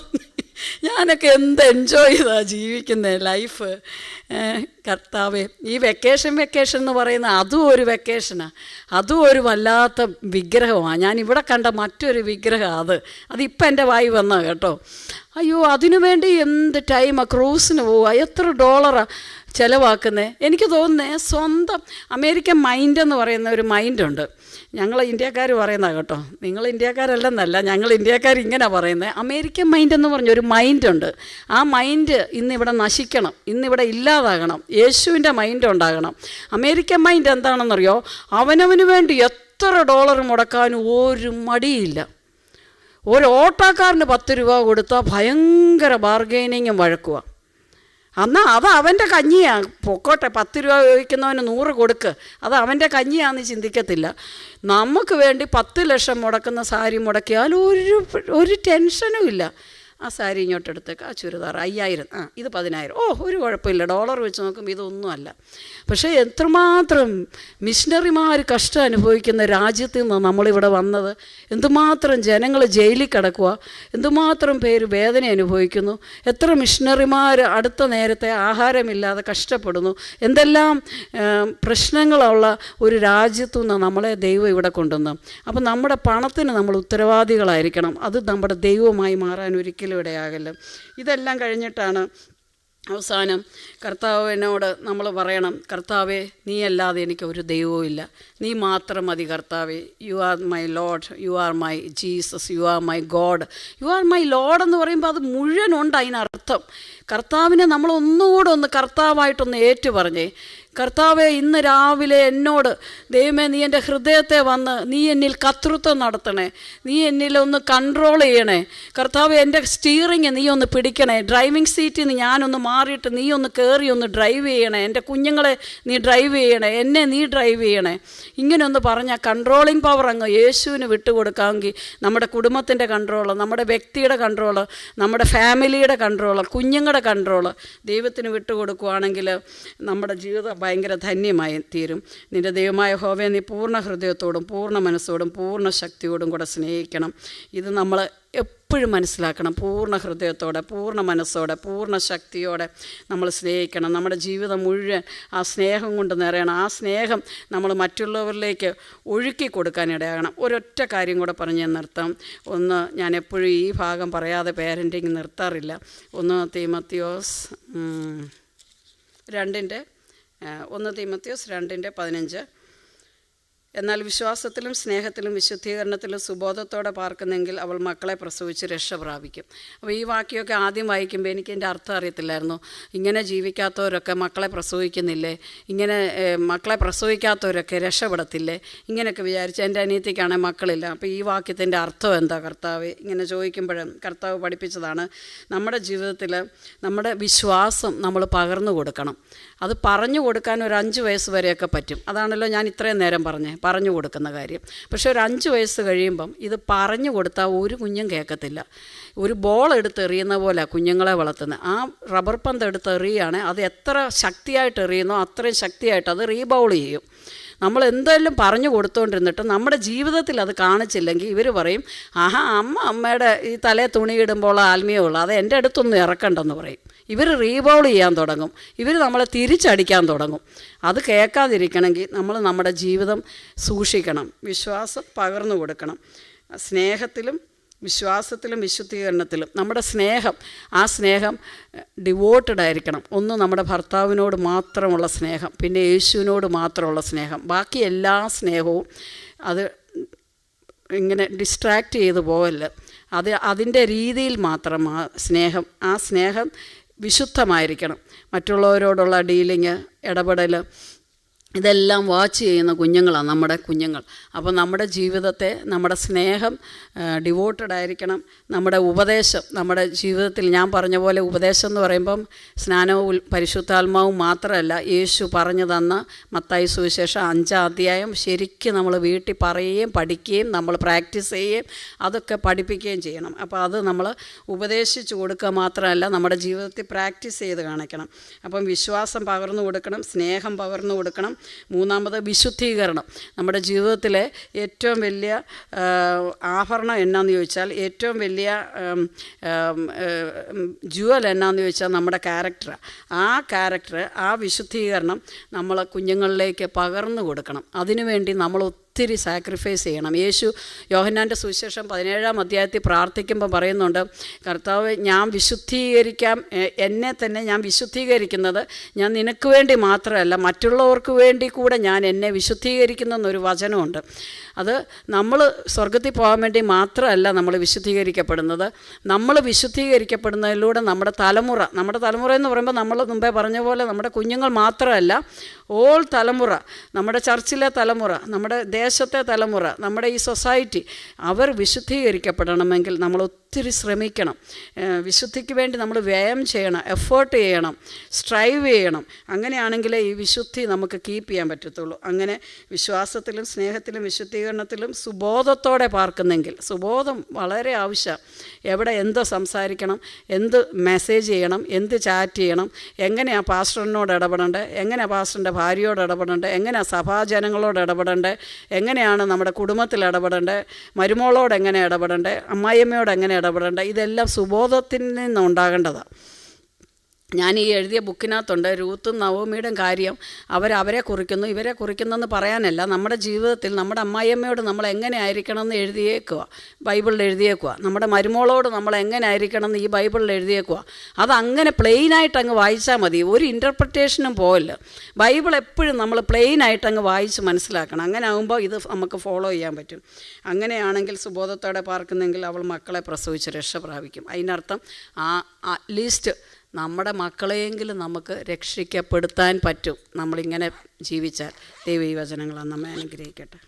ഞാനൊക്കെ എന്ത് എൻജോയ് ചെയ്താണ് ജീവിക്കുന്നത് ലൈഫ്. കർത്താവേ, ഈ വെക്കേഷൻ എന്ന് പറയുന്ന അതും ഒരു വെക്കേഷനാണ്, അതും ഒരു വല്ലാത്ത വിഗ്രഹമാണ്. ഞാനിവിടെ കണ്ട മറ്റൊരു വിഗ്രഹം അതിപ്പം എൻ്റെ വായി വന്നാൽ കേട്ടോ. അയ്യോ, അതിനു വേണ്ടി എന്ത് ടൈമാണ് ക്രൂസിന് പോവുക, എത്ര $, ചിലവാക്കുന്നത്. എനിക്ക് തോന്നുന്നത് സ്വന്തം അമേരിക്കൻ മൈൻഡെന്ന് പറയുന്ന ഒരു മൈൻഡുണ്ട്. ഞങ്ങൾ ഇന്ത്യക്കാർ പറയുന്നതാണ് കേട്ടോ, നിങ്ങൾ ഇന്ത്യക്കാരല്ലെന്നല്ല, ഞങ്ങൾ ഇന്ത്യക്കാർ ഇങ്ങനെ പറയുന്നത്. അമേരിക്കൻ മൈൻഡെന്ന് പറഞ്ഞൊരു മൈൻഡുണ്ട്. ആ മൈൻഡ് ഇന്നിവിടെ നശിക്കണം, ഇന്നിവിടെ ഇല്ലാതാകണം. യേശുവിൻ്റെ മൈൻഡ് ഉണ്ടാകണം. അമേരിക്കൻ മൈൻഡ് എന്താണെന്നറിയോ? അവനവന് വേണ്ടി എത്ര $, മുടക്കാനും ഒരു മടിയില്ല. ഒരു ഓട്ടോക്കാരന് $10 കൊടുത്താൽ ഭയങ്കര ബാർഗൈനിങ്ങും വഴക്കുക. എന്നാൽ അത് അവൻ്റെ കഞ്ഞിയാണ്, പൊക്കോട്ടെ, $10 ചോദിക്കുന്നവന് 100 കൊടുക്ക്, അത് അവൻ്റെ കഞ്ഞിയാണെന്ന് ചിന്തിക്കത്തില്ല. നമുക്ക് വേണ്ടി 10 ലക്ഷം മുടക്കുന്ന സാരി മുടക്കിയാൽ ഒരു ടെൻഷനും ഇല്ല. ആ സാരി ഇങ്ങോട്ടെടുത്തേക്ക്, ആ ചുരിദാർ 5000, ഇത് 10000, ഒരു കുഴപ്പമില്ല, $, വെച്ച് നോക്കുമ്പോൾ ഇതൊന്നുമല്ല. പക്ഷേ എത്രമാത്രം മിഷണറിമാർ കഷ്ടം അനുഭവിക്കുന്ന രാജ്യത്തിൽ നിന്ന് നമ്മളിവിടെ വന്നത്. എന്തുമാത്രം ജനങ്ങൾ ജയിലിൽ കിടക്കുക, എന്തുമാത്രം പേര് വേദന അനുഭവിക്കുന്നു, എത്ര മിഷണറിമാർ അടുത്ത നേരത്തെ ആഹാരമില്ലാതെ കഷ്ടപ്പെടുന്നു, എന്തെല്ലാം പ്രശ്നങ്ങളുള്ള ഒരു രാജ്യത്തു നിന്ന് നമ്മളെ ദൈവം ഇവിടെ കൊണ്ടുവന്നു. അപ്പം നമ്മുടെ പണത്തിന് നമ്മൾ ഉത്തരവാദികളായിരിക്കണം. അത് നമ്മുടെ ദൈവമായി മാറാൻ ഒരിക്കലും ഇടയാകല്ല. ഇതെല്ലാം കഴിഞ്ഞിട്ടാണ് അവസാനം കർത്താവിനോട് നമ്മൾ പറയണം, കർത്താവേ, നീ അല്ലാതെ എനിക്ക് ഒരു ദൈവവും ഇല്ല, നീ മാത്രം മതി കർത്താവേ. You are my lord, you are my Jesus, you are my God. You are my lord എന്ന് പറയുമ്പോൾ അത് മുഴുവനുണ്ട് അതിനർത്ഥം. കർത്താവിനെ നമ്മൾ ഒന്നുകൂടെ കർത്താവായിട്ടൊന്ന് ഏറ്റു പറഞ്ഞേ. കർത്താവെ, ഇന്ന് രാവിലെ എന്നോട് ദൈവമേ നീ എൻ്റെ ഹൃദയത്തെ വന്ന് നീ എന്നിൽ കർത്തൃത്വം നടത്തണേ, നീ എന്നിലൊന്ന് കൺട്രോൾ ചെയ്യണേ കർത്താവെ. എൻ്റെ സ്റ്റിയറിങ് നീ ഒന്ന് പിടിക്കണേ, ഡ്രൈവിംഗ് സീറ്റിൽ നിന്ന് ഞാനൊന്ന് മാറിയിട്ട് നീ ഒന്ന് കയറി ഒന്ന് ഡ്രൈവ് ചെയ്യണേ, എൻ്റെ കുഞ്ഞുങ്ങളെ നീ ഡ്രൈവ് ചെയ്യണേ, എന്നെ നീ ഡ്രൈവ് ചെയ്യണേ. ഇങ്ങനെയൊന്ന് പറഞ്ഞാൽ കൺട്രോളിങ് പവർ അങ്ങ് യേശുവിന് വിട്ടുകൊടുക്കാമെങ്കിൽ നമ്മുടെ കുടുംബത്തിൻ്റെ കൺട്രോള്, നമ്മുടെ വ്യക്തിയുടെ കൺട്രോള്, നമ്മുടെ ഫാമിലിയുടെ കൺട്രോള്, കുഞ്ഞുങ്ങളുടെ കൺട്രോള് ദൈവത്തിന് വിട്ടുകൊടുക്കുകയാണെങ്കിൽ നമ്മുടെ ജീവിതം ഭയങ്കര ധന്യമായി തീരും. നിൻ്റെ ദൈവമായ യഹോവയെ നീ പൂർണ്ണ ഹൃദയത്തോടും പൂർണ്ണ മനസ്സോടും പൂർണ്ണ ശക്തിയോടും കൂടെ സ്നേഹിക്കണം. ഇത് നമ്മൾ എപ്പോഴും മനസ്സിലാക്കണം. പൂർണ്ണ ഹൃദയത്തോടെ, പൂർണ്ണ മനസ്സോടെ, പൂർണ്ണ ശക്തിയോടെ നമ്മൾ സ്നേഹിക്കണം. നമ്മുടെ ജീവിതം മുഴുവൻ ആ സ്നേഹം കൊണ്ട് നിറയണം. ആ സ്നേഹം നമ്മൾ മറ്റുള്ളവരിലേക്ക് ഒഴുക്കി കൊടുക്കാനിടയാകണം. ഒരൊറ്റ കാര്യം കൂടെ പറഞ്ഞ് ഞാൻ നിർത്താം. ഞാൻ എപ്പോഴും ഈ ഭാഗം പറയാതെ പാരൻറ്റിങ് നിർത്താറില്ല. 1 തീമോത്തിയോസ് 2:15. എന്നാൽ വിശ്വാസത്തിലും സ്നേഹത്തിലും വിശുദ്ധീകരണത്തിലും സുബോധത്തോടെ പാർക്കുന്നെങ്കിൽ അവൾ മക്കളെ പ്രസവിച്ച് രക്ഷ പ്രാപിക്കും. അപ്പോൾ ഈ വാക്യമൊക്കെ ആദ്യം വായിക്കുമ്പോൾ എനിക്ക് എൻ്റെ അർത്ഥം അറിയത്തില്ലായിരുന്നു. ഇങ്ങനെ ജീവിക്കാത്തവരൊക്കെ മക്കളെ പ്രസവിക്കുന്നില്ലേ, ഇങ്ങനെ മക്കളെ പ്രസവിക്കാത്തവരൊക്കെ രക്ഷപ്പെടത്തില്ലേ, ഇങ്ങനെയൊക്കെ വിചാരിച്ച് എൻ്റെ അനിയത്തിക്കാണെങ്കിൽ മക്കളില്ല. അപ്പോൾ ഈ വാക്യത്തിൻ്റെ അർത്ഥം എന്താ കർത്താവ് ഇങ്ങനെ ചോദിക്കുമ്പോഴും കർത്താവ് പഠിപ്പിച്ചതാണ്, നമ്മുടെ ജീവിതത്തിൽ നമ്മുടെ വിശ്വാസം നമ്മൾ പകർന്നു കൊടുക്കണം. അത് പറഞ്ഞു കൊടുക്കാൻ ഒരു 5 വയസ്സ് വരെയൊക്കെ പറ്റും. അതാണല്ലോ ഞാൻ ഇത്രയും നേരം പറഞ്ഞു കൊടുക്കുന്ന കാര്യം. പക്ഷേ ഒരു 5 വയസ്സ് കഴിയുമ്പം ഇത് പറഞ്ഞു കൊടുത്താൽ ഒരു കുഞ്ഞും കേൾക്കത്തില്ല. ഒരു ബോൾ എടുത്ത് എറിയുന്ന പോലെ കുഞ്ഞുങ്ങളെ വളർത്തുന്നത്. ആ റബ്ബർ പന്ത് എടുത്ത് എറിയുകയാണെങ്കിൽ അത് എത്ര ശക്തിയായിട്ട് എറിയുന്നോ അത്രയും ശക്തിയായിട്ട് അത് റീബൗൾ ചെയ്യും. നമ്മൾ എന്തെങ്കിലും പറഞ്ഞു കൊടുത്തുകൊണ്ടിരുന്നിട്ട് നമ്മുടെ ജീവിതത്തിൽ അത് കാണിച്ചില്ലെങ്കിൽ ഇവർ പറയും, ആഹാ അമ്മയുടെ ഈ തലേ തുണിയിടുമ്പോൾ ആത്മീയമുള്ളൂ, അത് എൻ്റെ അടുത്തൊന്നും ഇറക്കണ്ടെന്ന് പറയും. ഇവർ റീബൗൾ ചെയ്യാൻ തുടങ്ങും, ഇവർ നമ്മളെ തിരിച്ചടിക്കാൻ തുടങ്ങും. അത് കേൾക്കാതിരിക്കണമെങ്കിൽ നമ്മൾ നമ്മുടെ ജീവിതം സൂക്ഷിക്കണം. വിശ്വാസം പകർന്നു കൊടുക്കണം. സ്നേഹത്തിലും വിശ്വാസത്തിലും വിശുദ്ധീകരണത്തിലും നമ്മുടെ സ്നേഹം, ആ സ്നേഹം ഡിവോട്ടഡ് ആയിരിക്കണം. ഒന്ന് നമ്മുടെ ഭർത്താവിനോട് മാത്രമുള്ള സ്നേഹം, പിന്നെ യേശുവിനോട് മാത്രമുള്ള സ്നേഹം. ബാക്കി എല്ലാ സ്നേഹവും അത് ഇങ്ങനെ ഡിസ്ട്രാക്റ്റ് ചെയ്ത് പോകല്ല. അതിൻ്റെ രീതിയിൽ മാത്രം ആ സ്നേഹം വിശുദ്ധമായിരിക്കണം. മറ്റുള്ളവരോടുള്ള ഡീലിങ്, ഇടപെടൽ, ഇതെല്ലാം വാച്ച് ചെയ്യുന്ന കുഞ്ഞുങ്ങളാണ് നമ്മുടെ കുഞ്ഞുങ്ങൾ. അപ്പോൾ നമ്മുടെ ജീവിതത്തെ, നമ്മുടെ സ്നേഹം ഡിവോട്ടഡ് ആയിരിക്കണം. നമ്മുടെ ഉപദേശം, നമ്മുടെ ജീവിതത്തിൽ ഞാൻ പറഞ്ഞ പോലെ ഉപദേശം എന്ന് പറയുമ്പം സ്നാനവും പരിശുദ്ധാത്മാവും മാത്രമല്ല, യേശു പറഞ്ഞു തന്ന മത്തായി സുവിശേഷം 5-ാം അധ്യായം ശരിക്കും നമ്മൾ വീട്ടിൽ പറയുകയും പഠിക്കുകയും നമ്മൾ പ്രാക്ടീസ് ചെയ്യുകയും അതൊക്കെ പഠിപ്പിക്കുകയും ചെയ്യണം. അപ്പോൾ അത് നമ്മൾ ഉപദേശിച്ച് കൊടുക്കുക മാത്രമല്ല, നമ്മുടെ ജീവിതത്തിൽ പ്രാക്ടീസ് ചെയ്ത് കാണിക്കണം. അപ്പം വിശ്വാസം പകർന്നു കൊടുക്കണം, സ്നേഹം പകർന്നു കൊടുക്കണം. 3-ാമത് വിശുദ്ധീകരണം. നമ്മുടെ ജീവിതത്തിലെ ഏറ്റവും വലിയ ആഭരണം എന്നാന്ന് ചോദിച്ചാൽ, ഏറ്റവും വലിയ ജുവൽ എന്നാന്ന് ചോദിച്ചാൽ നമ്മുടെ ക്യാരക്ടറാണ്. ആ വിശുദ്ധീകരണം നമ്മൾ കുഞ്ഞുങ്ങളിലേക്ക് പകർന്നു കൊടുക്കണം. അതിനുവേണ്ടി നമ്മൾ ഒത്തിരി സാക്രിഫൈസ് ചെയ്യണം. യേശു യോഹന്നാൻ്റെ സുവിശേഷം 17-ാം അധ്യായത്തിൽ പ്രാർത്ഥിക്കുമ്പോൾ പറയുന്നുണ്ട്, കർത്താവ് ഞാൻ വിശുദ്ധീകരിക്കാം, എന്നെ തന്നെ ഞാൻ വിശുദ്ധീകരിക്കുന്നത് ഞാൻ നിനക്ക് വേണ്ടി മാത്രമല്ല മറ്റുള്ളവർക്ക് വേണ്ടി കൂടെ ഞാൻ എന്നെ വിശുദ്ധീകരിക്കുന്നതെന്നൊരു വചനമുണ്ട്. അത് നമ്മൾ സ്വർഗത്തിൽ പോകാൻ വേണ്ടി മാത്രമല്ല നമ്മൾ വിശുദ്ധീകരിക്കപ്പെടുന്നത്. നമ്മൾ വിശുദ്ധീകരിക്കപ്പെടുന്നതിലൂടെ നമ്മുടെ തലമുറ എന്ന് പറയുമ്പോൾ നമ്മൾ മുമ്പേ പറഞ്ഞ പോലെ നമ്മുടെ കുഞ്ഞുങ്ങൾ മാത്രമല്ല, ഓൾ തലമുറ, നമ്മുടെ ചർച്ചിലെ തലമുറ, നമ്മുടെ ദേശത്തെ തലമുറ, നമ്മുടെ ഈ സൊസൈറ്റി, അവർ വിശുദ്ധീകരിക്കപ്പെടണമെങ്കിൽ നമ്മൾ ഒത്തിരി ശ്രമിക്കണം. വിശുദ്ധിക്ക് വേണ്ടി നമ്മൾ വ്യയം ചെയ്യണം, എഫേർട്ട് ചെയ്യണം, സ്ട്രൈവ് ചെയ്യണം. അങ്ങനെയാണെങ്കിലേ ഈ വിശുദ്ധി നമുക്ക് കീപ്പ് ചെയ്യാൻ പറ്റത്തുള്ളൂ. അങ്ങനെ വിശ്വാസത്തിലും സ്നേഹത്തിലും വിശുദ്ധീകരണത്തിലും സുബോധത്തോടെ പാർക്കുന്നെങ്കിൽ, സുബോധം വളരെ ആവശ്യമാണ്. എവിടെ എന്ത് സംസാരിക്കണം, എന്ത് മെസ്സേജ് ചെയ്യണം, എന്ത് ചാറ്റ് ചെയ്യണം, എങ്ങനെയാണ് പാസ്റ്ററിനോട് ഇടപെടേണ്ടത്, എങ്ങനെയാണ് പാസ്റ്ററിൻ്റെ ഭാര്യയോട് ഇടപെടേണ്ടത്, എങ്ങനെയാണ് സഭാജനങ്ങളോട് ഇടപെടേണ്ടത്, എങ്ങനെയാണ് നമ്മുടെ കുടുംബത്തിൽ ഇടപെടേണ്ടത്, മരുമോളോട് എങ്ങനെ ഇടപെടേണ്ടത്, അമ്മായിയമ്മയോട് എങ്ങനെ ഇടപെടേണ്ടത്, ഇതെല്ലാം സുബോധത്തിൽ നിന്നുണ്ടാകേണ്ടതാണ്. ഞാൻ ഈ എഴുതിയ ബുക്കിനകത്തുണ്ട് രൂത്തും നവോമിയുടെയും കാര്യം. അവരെ കുറിക്കുന്നു, ഇവരെ കുറിക്കുന്നെന്ന് പറയാനല്ല, നമ്മുടെ ജീവിതത്തിൽ നമ്മുടെ അമ്മായിയമ്മയോട് നമ്മൾ എങ്ങനെ ആയിരിക്കണമെന്ന് എഴുതിയേക്കുക, ബൈബിളിൽ എഴുതിയേക്കുക. നമ്മുടെ മരുമോളോട് നമ്മൾ എങ്ങനെ ആയിരിക്കണമെന്ന് ഈ ബൈബിളിൽ എഴുതിയേക്കുക. അതങ്ങനെ പ്ലെയിനായിട്ട് അങ്ങ് വായിച്ചാൽ മതി, ഒരു ഇൻ്റർപ്രിറ്റേഷനും പോകല്ല. ബൈബിൾ എപ്പോഴും നമ്മൾ പ്ലെയിനായിട്ട് അങ്ങ് വായിച്ച് മനസ്സിലാക്കണം. അങ്ങനെ ആകുമ്പോൾ ഇത് നമുക്ക് ഫോളോ ചെയ്യാൻ പറ്റും. അങ്ങനെയാണെങ്കിൽ സുബോധത്തോടെ പാർക്കുന്നെങ്കിൽ അവൾ മക്കളെ പ്രസവിച്ച് രക്ഷ പ്രാപിക്കും. അതിനർത്ഥം അറ്റ്ലീസ്റ്റ് നമ്മുടെ മക്കളെയെങ്കിലും നമുക്ക് രക്ഷിക്കപ്പെടുത്താൻ പറ്റും നമ്മളിങ്ങനെ ജീവിച്ചാൽ. ദൈവ ഈ വചനങ്ങളാൽ നമ്മെ അനുഗ്രഹിക്കട്ടെ.